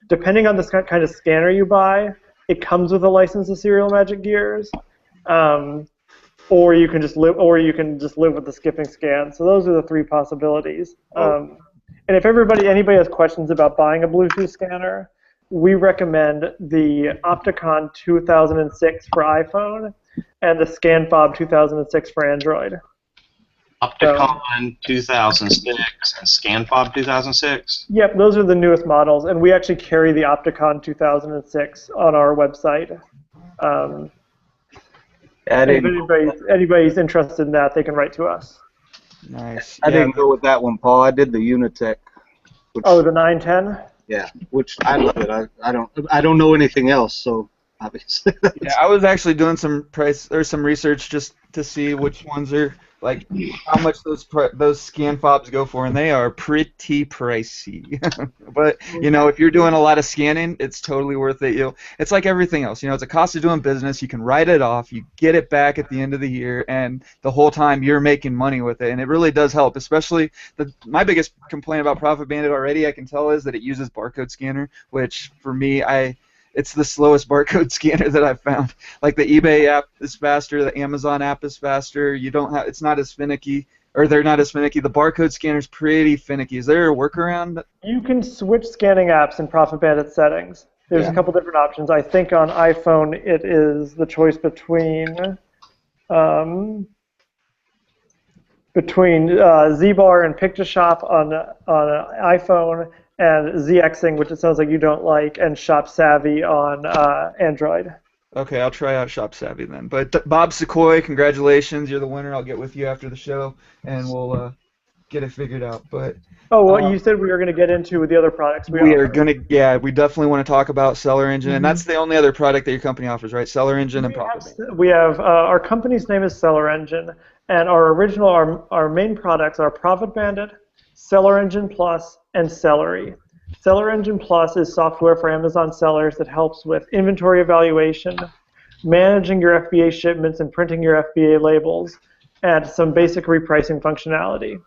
Depending on the kind of scanner you buy, it comes with a license of Serial Magic Gears, or you can just live with the skipping scan. So those are the three possibilities. And if anybody has questions about buying a Bluetooth scanner, we recommend the Opticon 2006 for iPhone and the ScanFob 2006 for Android. Opticon 2006 and ScanFob 2006? Yep, those are the newest models, and we actually carry the Opticon 2006 on our website. If anybody's interested in that, they can write to us. Nice. I didn't go with that one, Paul. I did the Unitech. The 910? Yeah, which I love it. I don't know anything else, so obviously. Yeah, I was actually doing some research just to see which ones are like how much those scan fobs go for, and they are pretty pricey. But if you're doing a lot of scanning, it's totally worth it. It's like everything else. It's a cost of doing business. You can write it off. You get it back at the end of the year, and the whole time you're making money with it, and it really does help. Especially my biggest complaint about Profit Bandit already, I can tell, is that it uses barcode scanner, which for me, it's the slowest barcode scanner that I've found. Like the eBay app is faster, the Amazon app is faster. It's not as finicky, or they're not as finicky. The barcode scanner's pretty finicky. Is there a workaround? You can switch scanning apps in Profit Bandit settings. There's a couple different options. I think on iPhone it is the choice between ZBar and Pictoshop on iPhone, and ZXing, which it sounds like you don't like, and Shop Savvy on Android. Okay, I'll try out Shop Savvy then. But Bob Sequoia, congratulations, you're the winner. I'll get with you after the show, and we'll get it figured out. But you said we were going to get into the other products. We definitely want to talk about Seller Engine, and that's the only other product that your company offers, right? Seller Engine and Profit Bandit. We have our company's name is Seller Engine, and our main products are Profit Bandit, Seller Engine Plus, and Celery. Seller Engine Plus is software for Amazon sellers that helps with inventory evaluation, managing your FBA shipments and printing your FBA labels, and some basic repricing functionality.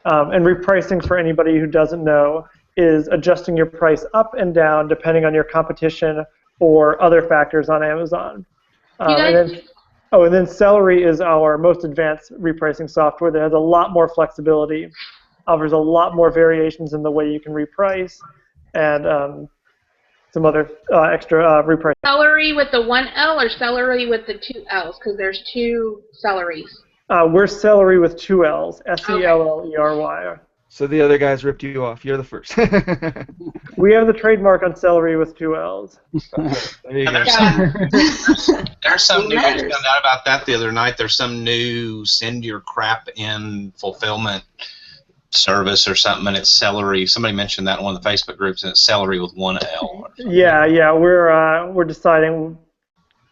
And repricing, for anybody who doesn't know, is adjusting your price up and down depending on your competition or other factors on Amazon. And then Celery is our most advanced repricing software that has a lot more flexibility, offers a lot more variations in the way you can reprice, and some other extra repricing. Celery with the one L or celery with the two L's? Because there's two celeries. We're Celery with two L's, Sellery. So the other guys ripped you off. You're the first. We have the trademark on Celery with two L's. There you go. There's some new, I found out about that the other night. There's some new send your crap in fulfillment service or something, and it's Celery. Somebody mentioned that in one of the Facebook groups, and it's Celery with one L. Yeah, we're deciding.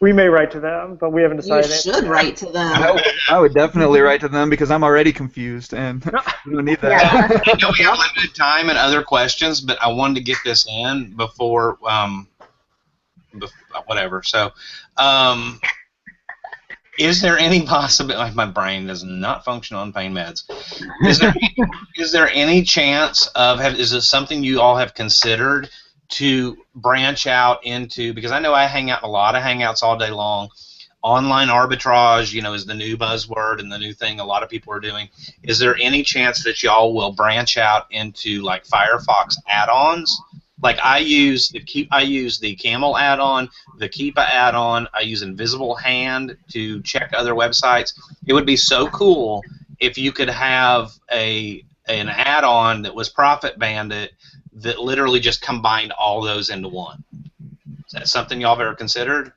We may write to them, but we haven't You decided. should write to them. I would definitely write to them because I'm already confused and you don't need that. I know we have limited time and other questions, but I wanted to get this in before whatever. So, is there any possibility? Like my brain does not function on pain meds. Is there any chance of? Is this something you all have considered to branch out into? Because I know I hang out in a lot of hangouts all day long. Online arbitrage, is the new buzzword and the new thing a lot of people are doing. Is there any chance that y'all will branch out into like Firefox add-ons? Like I use the Camel add-on, the Keepa add-on. I use Invisible Hand to check other websites. It would be so cool if you could have an add-on that was Profit Bandit that literally just combined all those into one. Is that something y'all have ever considered?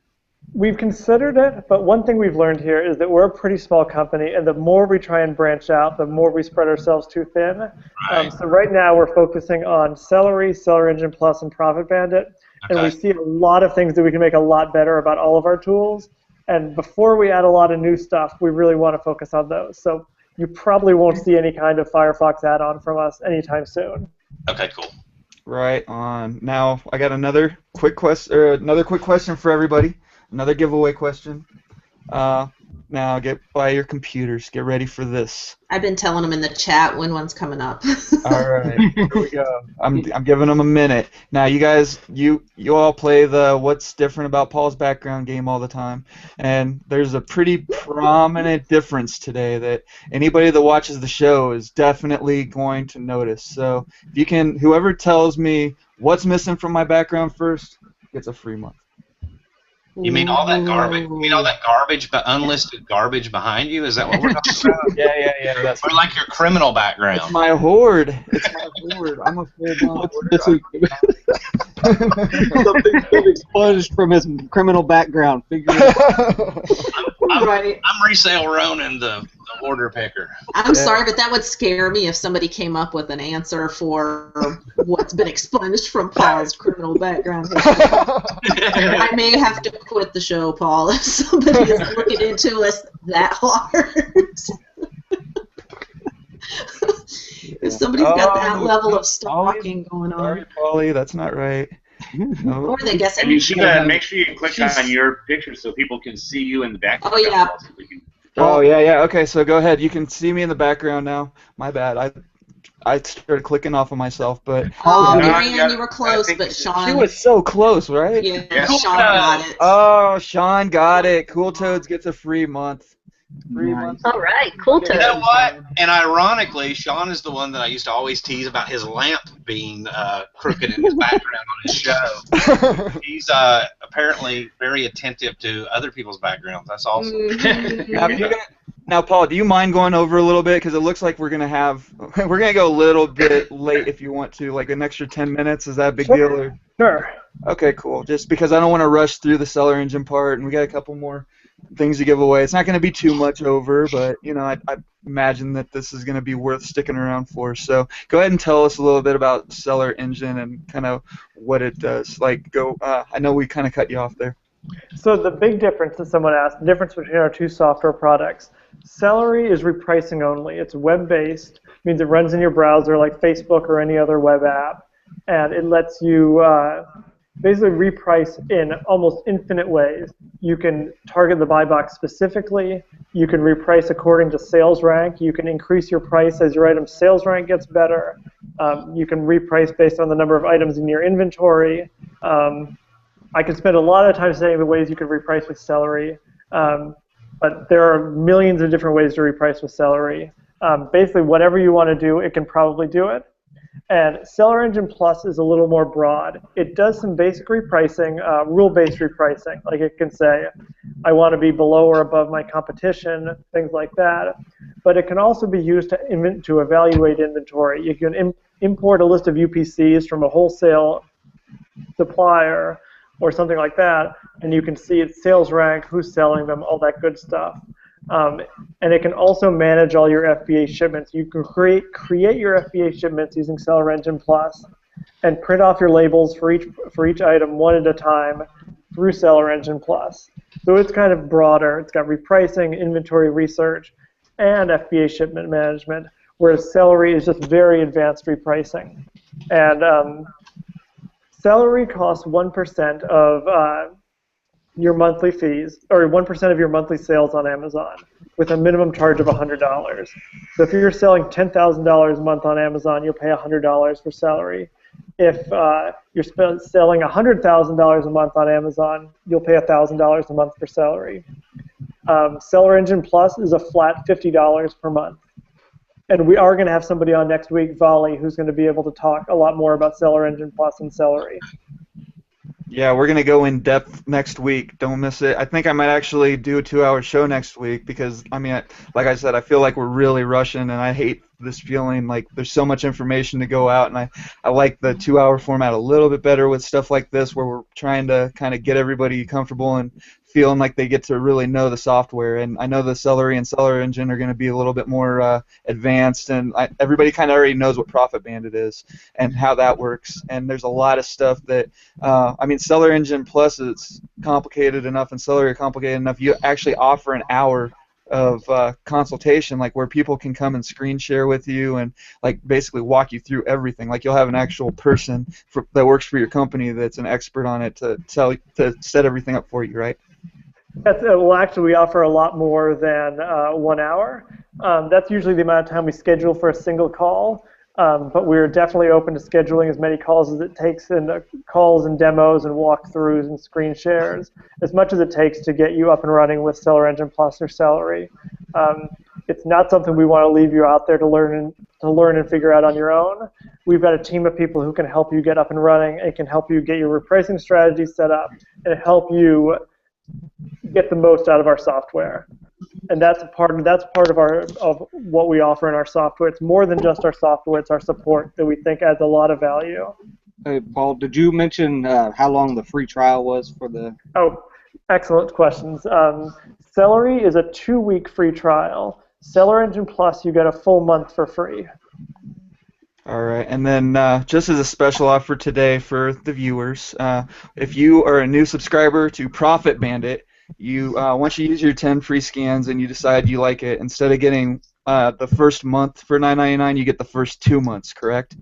We've considered it, but one thing we've learned here is that we're a pretty small company, and the more we try and branch out, the more we spread ourselves too thin. Right. So right now we're focusing on Celery, Seller Engine Plus, and Profit Bandit, and we see a lot of things that we can make a lot better about all of our tools. And before we add a lot of new stuff, we really want to focus on those. So you probably won't see any kind of Firefox add-on from us anytime soon. Okay, cool. Right on. Now I got another quick question for everybody. Another giveaway question. Now get by your computers. Get ready for this. I've been telling them in the chat when one's coming up. All right, here we go. I'm giving them a minute. Now you guys, you all play the What's Different About Paul's Background game all the time, and there's a pretty prominent difference today that anybody that watches the show is definitely going to notice. So if you can, whoever tells me what's missing from my background first gets a free month. You mean all that garbage? You mean all that garbage, but unlisted garbage behind you? Is that what we're talking about? Yeah. That's or like your criminal background? It's my horde. It's my horde. I'm a full-blown hoarder. Something's been expunged from his criminal background. Figure it out. I'm Resale Ronin, the order picker. I'm sorry, but that would scare me if somebody came up with an answer for what's been expunged from Paul's criminal background. I may have to quit the show, Paul, if somebody is looking into us that hard. If somebody's got that level of stalking going on. Sorry, Paulie, that's not right. No. Or they guess And you should make sure you click on your picture so people can see you in the background. Oh, yeah. Oh, yeah. Okay, so go ahead. You can see me in the background now. My bad. I started clicking off of myself, but... Oh, Marianne, you were close, but Sean... She was so close, right? Yeah, Sean got it. Oh, Sean got it. Cool Toads gets a free month. All right, Cool Toads. You know what? And ironically, Sean is the one that I used to always tease about his lamp being crooked in his background on his show. He's apparently very attentive to other people's backgrounds. That's awesome. Now, Paul, do you mind going over a little bit? Because it looks like we're gonna go a little bit late if you want to, like an extra 10 minutes. Is that a big deal? Or? Sure. Okay, cool. Just because I don't want to rush through the seller engine part, and we got a couple more things to give away. It's not going to be too much over, but I imagine that this is going to be worth sticking around for. So go ahead and tell us a little bit about Seller Engine and kind of what it does. I know we kind of cut you off there. So the big difference that someone asked, the difference between our two software products, Celery is repricing only. It's web-based, means it runs in your browser like Facebook or any other web app, and it lets you basically reprice in almost infinite ways. You can target the buy box specifically. You can reprice according to sales rank. You can increase your price as your item's sales rank gets better. You can reprice based on the number of items in your inventory. I could spend a lot of time saying the ways you could reprice with Celery, but there are millions of different ways to reprice with Celery. Basically, whatever you want to do, it can probably do it. And Seller Engine Plus is a little more broad. It does some basic repricing, rule-based repricing. Like it can say, I want to be below or above my competition, things like that. But it can also be used to evaluate inventory. You can import a list of UPCs from a wholesale supplier or something like that, and you can see its sales rank, who's selling them, all that good stuff. And it can also manage all your FBA shipments. You can create your FBA shipments using Seller Engine Plus and print off your labels for each item one at a time through Seller Engine Plus. So it's kind of broader. It's got repricing, inventory research, and FBA shipment management, whereas Celery is just very advanced repricing. And Celery costs 1% of your monthly fees, or 1% of your monthly sales on Amazon, with a minimum charge of $100. So if you're selling $10,000 a month on Amazon, you'll pay $100 for Celery. If you're selling $100,000 a month on Amazon, you'll pay $1,000 a month for Celery. Seller Engine Plus is a flat $50 per month. And we are going to have somebody on next week, Volley, who's going to be able to talk a lot more about Seller Engine Plus and Celery. Yeah, we're going to go in depth next week. Don't miss it. I think I might actually do a 2-hour show next week because, I mean, like I said, I feel like we're really rushing, and I hate this feeling like there's so much information to go out, and I like the 2-hour format a little bit better with stuff like this where we're trying to kind of get everybody comfortable and feeling like they get to really know the software. And I know the Celery and Seller Engine are going to be a little bit more advanced, and everybody kind of already knows what Profit Bandit is and how that works. And there's a lot of stuff that, I mean, Seller Engine Plus is complicated enough and Celery are complicated enough. You actually offer an hour of consultation, like where people can come and screen share with you and like basically walk you through everything. Like you'll have an actual person that works for your company that's an expert on it to set everything up for you, right? Well, actually, we offer a lot more than 1 hour. That's usually the amount of time we schedule for a single call. But we're definitely open to scheduling as many calls as it takes, and calls and demos and walkthroughs and screen shares, as much as it takes to get you up and running with Seller Engine Plus or Celery. It's not something we want to leave you out there to learn and figure out on your own. We've got a team of people who can help you get up and running and can help you get your repricing strategy set up and help you get the most out of our software. And that's part of what we offer in our software. It's more than just our software; it's our support that we think adds a lot of value. Hey, Paul, did you mention how long the free trial was for the? Oh, excellent questions. Celery is a 2-week free trial. Seller Engine Plus, you get a full month for free. All right, and then just as a special offer today for the viewers, if you are a new subscriber to Profit Bandit, you once you use your 10 free scans and you decide you like it, instead of getting the first month for $9.99, you get the first 2 months, correct?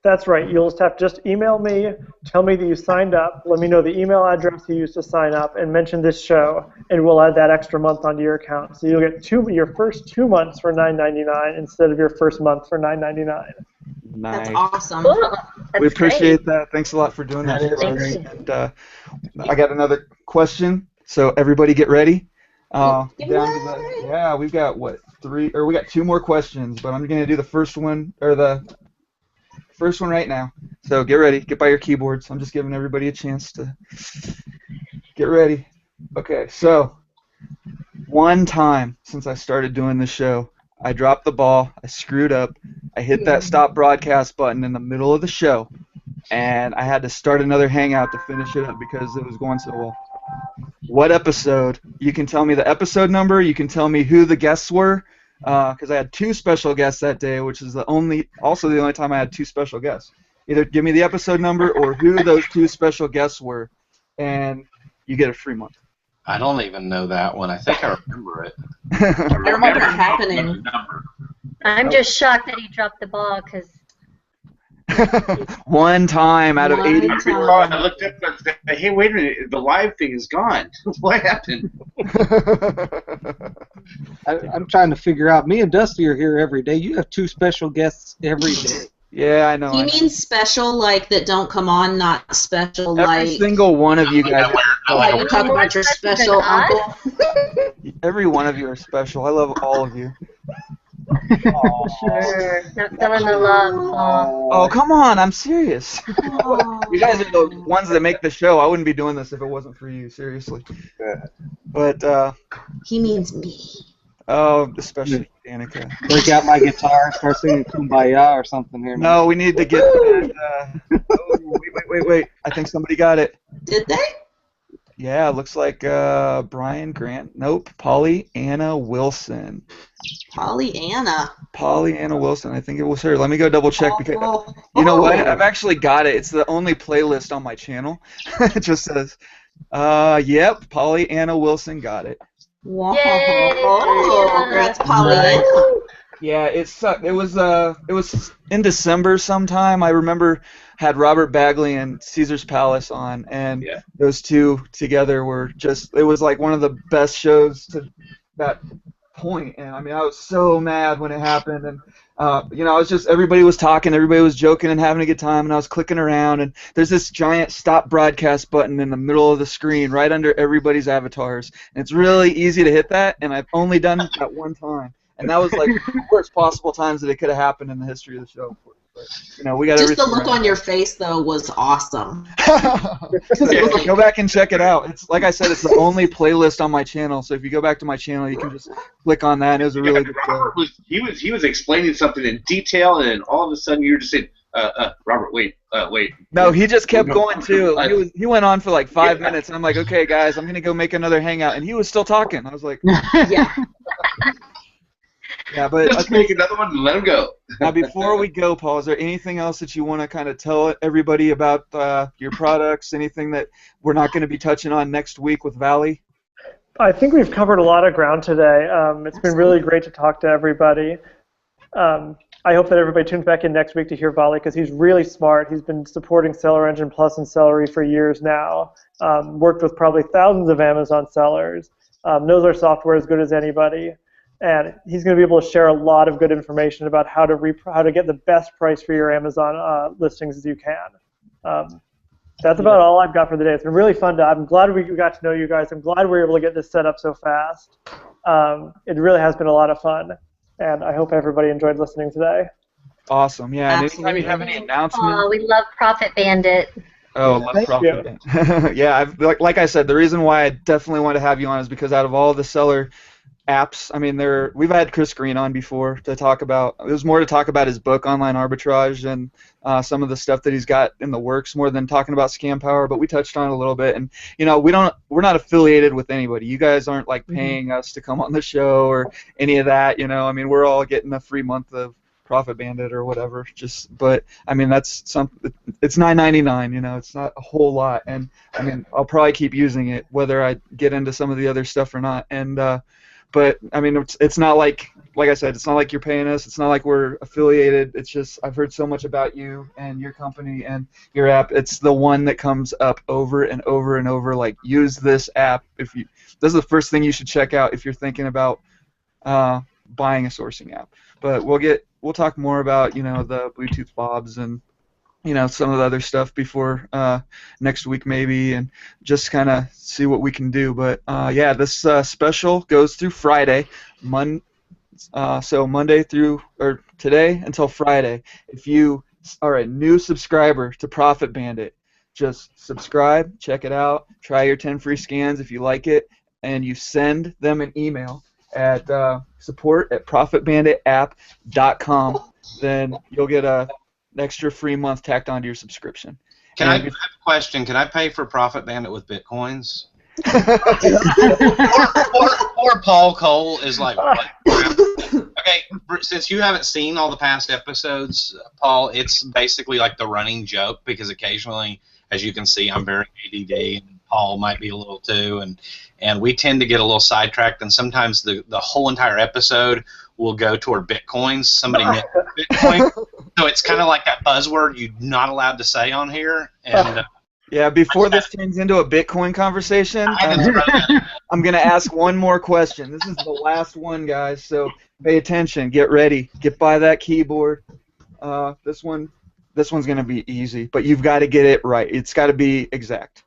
That's right. You'll just email me, tell me that you signed up, let me know the email address you used to sign up, and mention this show, and we'll add that extra month onto your account. So you'll get your first 2 months for $9.99 instead of your first month for $9.99. Nice. That's awesome. Cool. That's We appreciate great. that. Thanks a lot for doing that. Thanks. And, I got another question, so everybody get ready. Yeah, we've got we got 2 more questions, but I'm going to do the first one right now. So get ready, get by your keyboards. I'm just giving everybody a chance to get ready. Okay, so one time since I started doing this show, I dropped the ball, I screwed up, I hit that stop broadcast button in the middle of the show, and I had to start another hangout to finish it up because it was going so well. What episode? You can tell me the episode number, you can tell me who the guests were, because I had 2 special guests that day, which is also the only time I had 2 special guests. Either give me the episode number or who those 2 special guests were, and you get a free month. I don't even know that one. I think I remember it. I remember it happening. I'm just shocked that he dropped the ball because. One time out of 80. I looked up and said, hey, wait a minute, the live thing is gone. What happened? I'm trying to figure out. Me and Dusty are here every day. You have 2 special guests every day. Yeah, I know. You mean special, like that don't come on, not special, every like... single one of you guys. Like you talk about your special uncle. Every one of you are special. I love all of you. Sure. Not feeling the love, Paul. Oh, come on. I'm serious. You guys are the ones that make the show. I wouldn't be doing this if it wasn't for you, seriously. But, He means me. oh, especially Danica. Break out my guitar and start singing Kumbaya or something here. No, we need to get that. Oh, wait. I think somebody got it. Did they? Yeah, it looks like Brian Grant. Nope, Pollyanna Wilson. Pollyanna Wilson. I think it was her. Let me go double check because you know what? I've actually got it. It's the only playlist on my channel. It just says Yep, Pollyanna Wilson got it. Whoa. Yay! Congrats, Pollyanna. Yeah, it sucked. It was in December sometime. I remember had Robert Bagley and Caesar's Palace on, and Yeah. those two together were just. It was like one of the best shows to that point, and I mean, I was so mad when it happened, and I was just everybody was talking, everybody was joking and having a good time, and I was clicking around, and there's this giant stop broadcast button in the middle of the screen, right under everybody's avatars, and it's really easy to hit that, and I've only done it that one time. And that was like the worst possible times that it could have happened in the history of the show. But, we got Just the everything look right. on your face, though, was awesome. Go back and check it out. It's like I said, it's the only playlist on my channel. So if you go back to my channel, you can just click on that. And it was a really good show. Robert he was explaining something in detail, and then all of a sudden you were just saying, Robert, wait. No, he just kept going too. He went on for like 5 minutes, and I'm like, okay, guys, I'm gonna go make another hangout, and he was still talking. I was like, Yeah. yeah, but Just make another one and let him go. now before we go, Paul, is there anything else that you want to kind of tell everybody about your products? Anything that we're not going to be touching on next week with Valley? I think we've covered a lot of ground today. It's been really great to talk to everybody. I hope that everybody tunes back in next week to hear Valley because he's really smart. He's been supporting Seller Engine Plus and Celery for years now. Worked with probably thousands of Amazon sellers. Knows our software as good as anybody. And he's going to be able to share a lot of good information about how to get the best price for your Amazon listings as you can. That's about all I've got for the day. It's been really fun. I'm glad we got to know you guys. I'm glad we were able to get this set up so fast. It really has been a lot of fun, and I hope everybody enjoyed listening today. Awesome. Yeah. And anytime you have any announcements. Oh, we love Profit Bandit. Oh, love Profit Bandit. Yeah. Like I said, the reason why I definitely want to have you on is because out of all the seller apps, I mean, we've had Chris Green on before to talk about. It was more to talk about his book, Online Arbitrage, and some of the stuff that he's got in the works, more than talking about Scam Power. But we touched on it a little bit, and we're not affiliated with anybody. You guys aren't like paying us to come on the show or any of that. I mean, we're all getting a free month of Profit Bandit or whatever. But I mean, that's something. It's $9.99. It's not a whole lot, and I mean, I'll probably keep using it whether I get into some of the other stuff or not, and. But I mean, it's not like I said, it's not like you're paying us. It's not like we're affiliated. It's just I've heard so much about you and your company and your app. It's the one that comes up over and over and over. Like, use this app. This is the first thing you should check out if you're thinking about buying a sourcing app. But we'll talk more about the Bluetooth fobs and some of the other stuff before next week maybe, and just kind of see what we can do. But yeah, this special goes through Friday, so Monday through or today until Friday. If you are a new subscriber to Profit Bandit, just subscribe, check it out, try your 10 free scans if you like it, and you send them an email at support@profitbanditapp.com, then you'll get an extra free month tacked onto your subscription. I have a question? Can I pay for Profit Bandit with Bitcoins? or Paul Cole is like, what? Okay, since you haven't seen all the past episodes, Paul, it's basically like the running joke because occasionally, as you can see, I'm very ADD, and Paul might be a little too, and we tend to get a little sidetracked, and sometimes the whole entire episode will go toward Bitcoins. Somebody mentioned Bitcoin, so it's kind of like that buzzword you're not allowed to say on here, and. Yeah, before this turns into a Bitcoin conversation, I'm going to ask one more question. This is the last one, guys, so pay attention. Get ready. Get by that keyboard. This one's going to be easy, but you've got to get it right. It's got to be exact.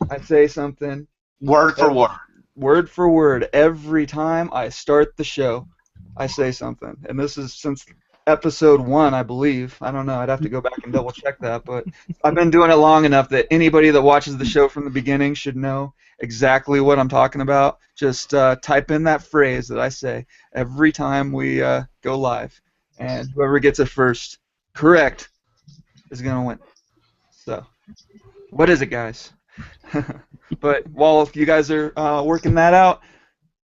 I say something. Word for word. Word for word. Every time I start the show, I say something. And this is since episode 1, I believe. I don't know. I'd have to go back and double check that, but I've been doing it long enough that anybody that watches the show from the beginning should know exactly what I'm talking about. Just type in that phrase that I say every time we go live, and whoever gets it first correct is going to win. So, what is it, guys? But while you guys are working that out,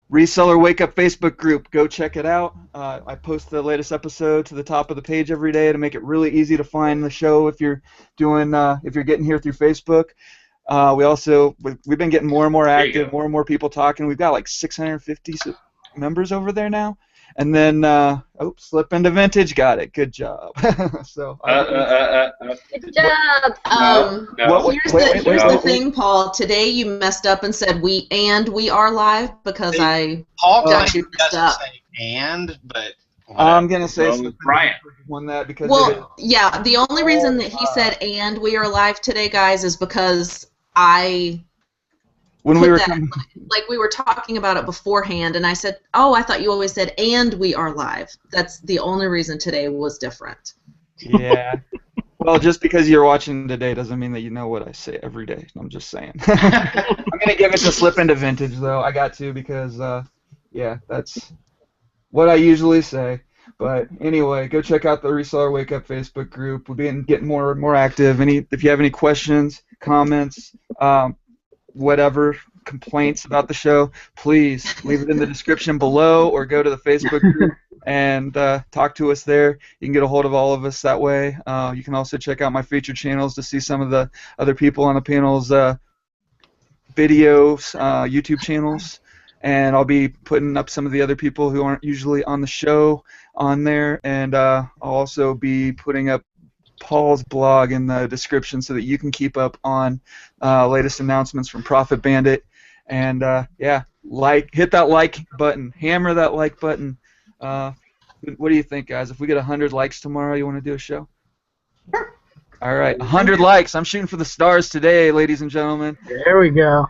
Reseller Wakeup Facebook group, go check it out. I post the latest episode to the top of the page every day to make it really easy to find the show if you're getting here through Facebook. We've been getting more and more There you active, go. more and more people talking. We've got like 650 members over there now. And then, Slip into Vintage got it. Good job. So. Good job. Here's the thing, Paul. Today you messed up and said we are live because Paul actually messed doesn't up. say and, but I'm gonna say Wrong with Brian. won that because yeah. The only reason that he said and we are live today, guys, is because we were talking about it beforehand, and I said, "Oh, I thought you always said and we are live." That's the only reason today was different. Yeah. Well, just because you're watching today doesn't mean that you know what I say every day. I'm just saying. I'm gonna give it to Slip into Vintage though. I got to because that's what I usually say. But anyway, go check out the Reseller Wake Up Facebook group. We're getting more and more active. If you have any questions, comments, whatever, complaints about the show, please leave it in the description below or go to the Facebook group and talk to us there. You can get a hold of all of us that way. You can also check out my featured channels to see some of the other people on the panel's videos, YouTube channels. And I'll be putting up some of the other people who aren't usually on the show on there. And I'll also be putting up Paul's blog in the description so that you can keep up on latest announcements from Profit Bandit. And hit that like button, hammer that like button. What do you think, guys? If we get 100 likes tomorrow, you want to do a show? Sure. All right, 100 likes. I'm shooting for the stars today, ladies and gentlemen. There we go.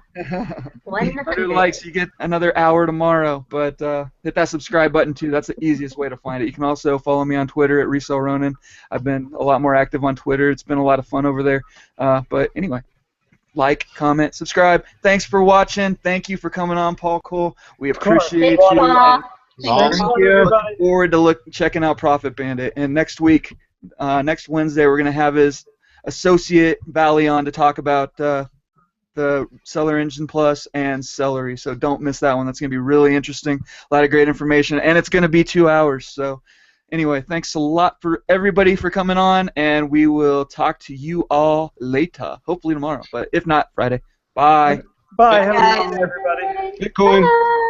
100 likes, you get another hour tomorrow. But hit that subscribe button too. That's the easiest way to find it. You can also follow me on Twitter at Resale Ronin. I've been a lot more active on Twitter. It's been a lot of fun over there. But anyway, like, comment, subscribe. Thanks for watching. Thank you for coming on, Paul Cole. We appreciate you. Paul. Thank you. Looking forward to checking out Profit Bandit. And next week, next Wednesday, we're going to have his associate Valley on to talk about the Seller Engine Plus and Celery. So don't miss that one. That's going to be really interesting. A lot of great information. And it's going to be 2 hours. So anyway, thanks a lot for everybody for coming on. And we will talk to you all later. Hopefully tomorrow. But if not, Friday. Bye. Bye. Have a good day, everybody. Bitcoin. Bye.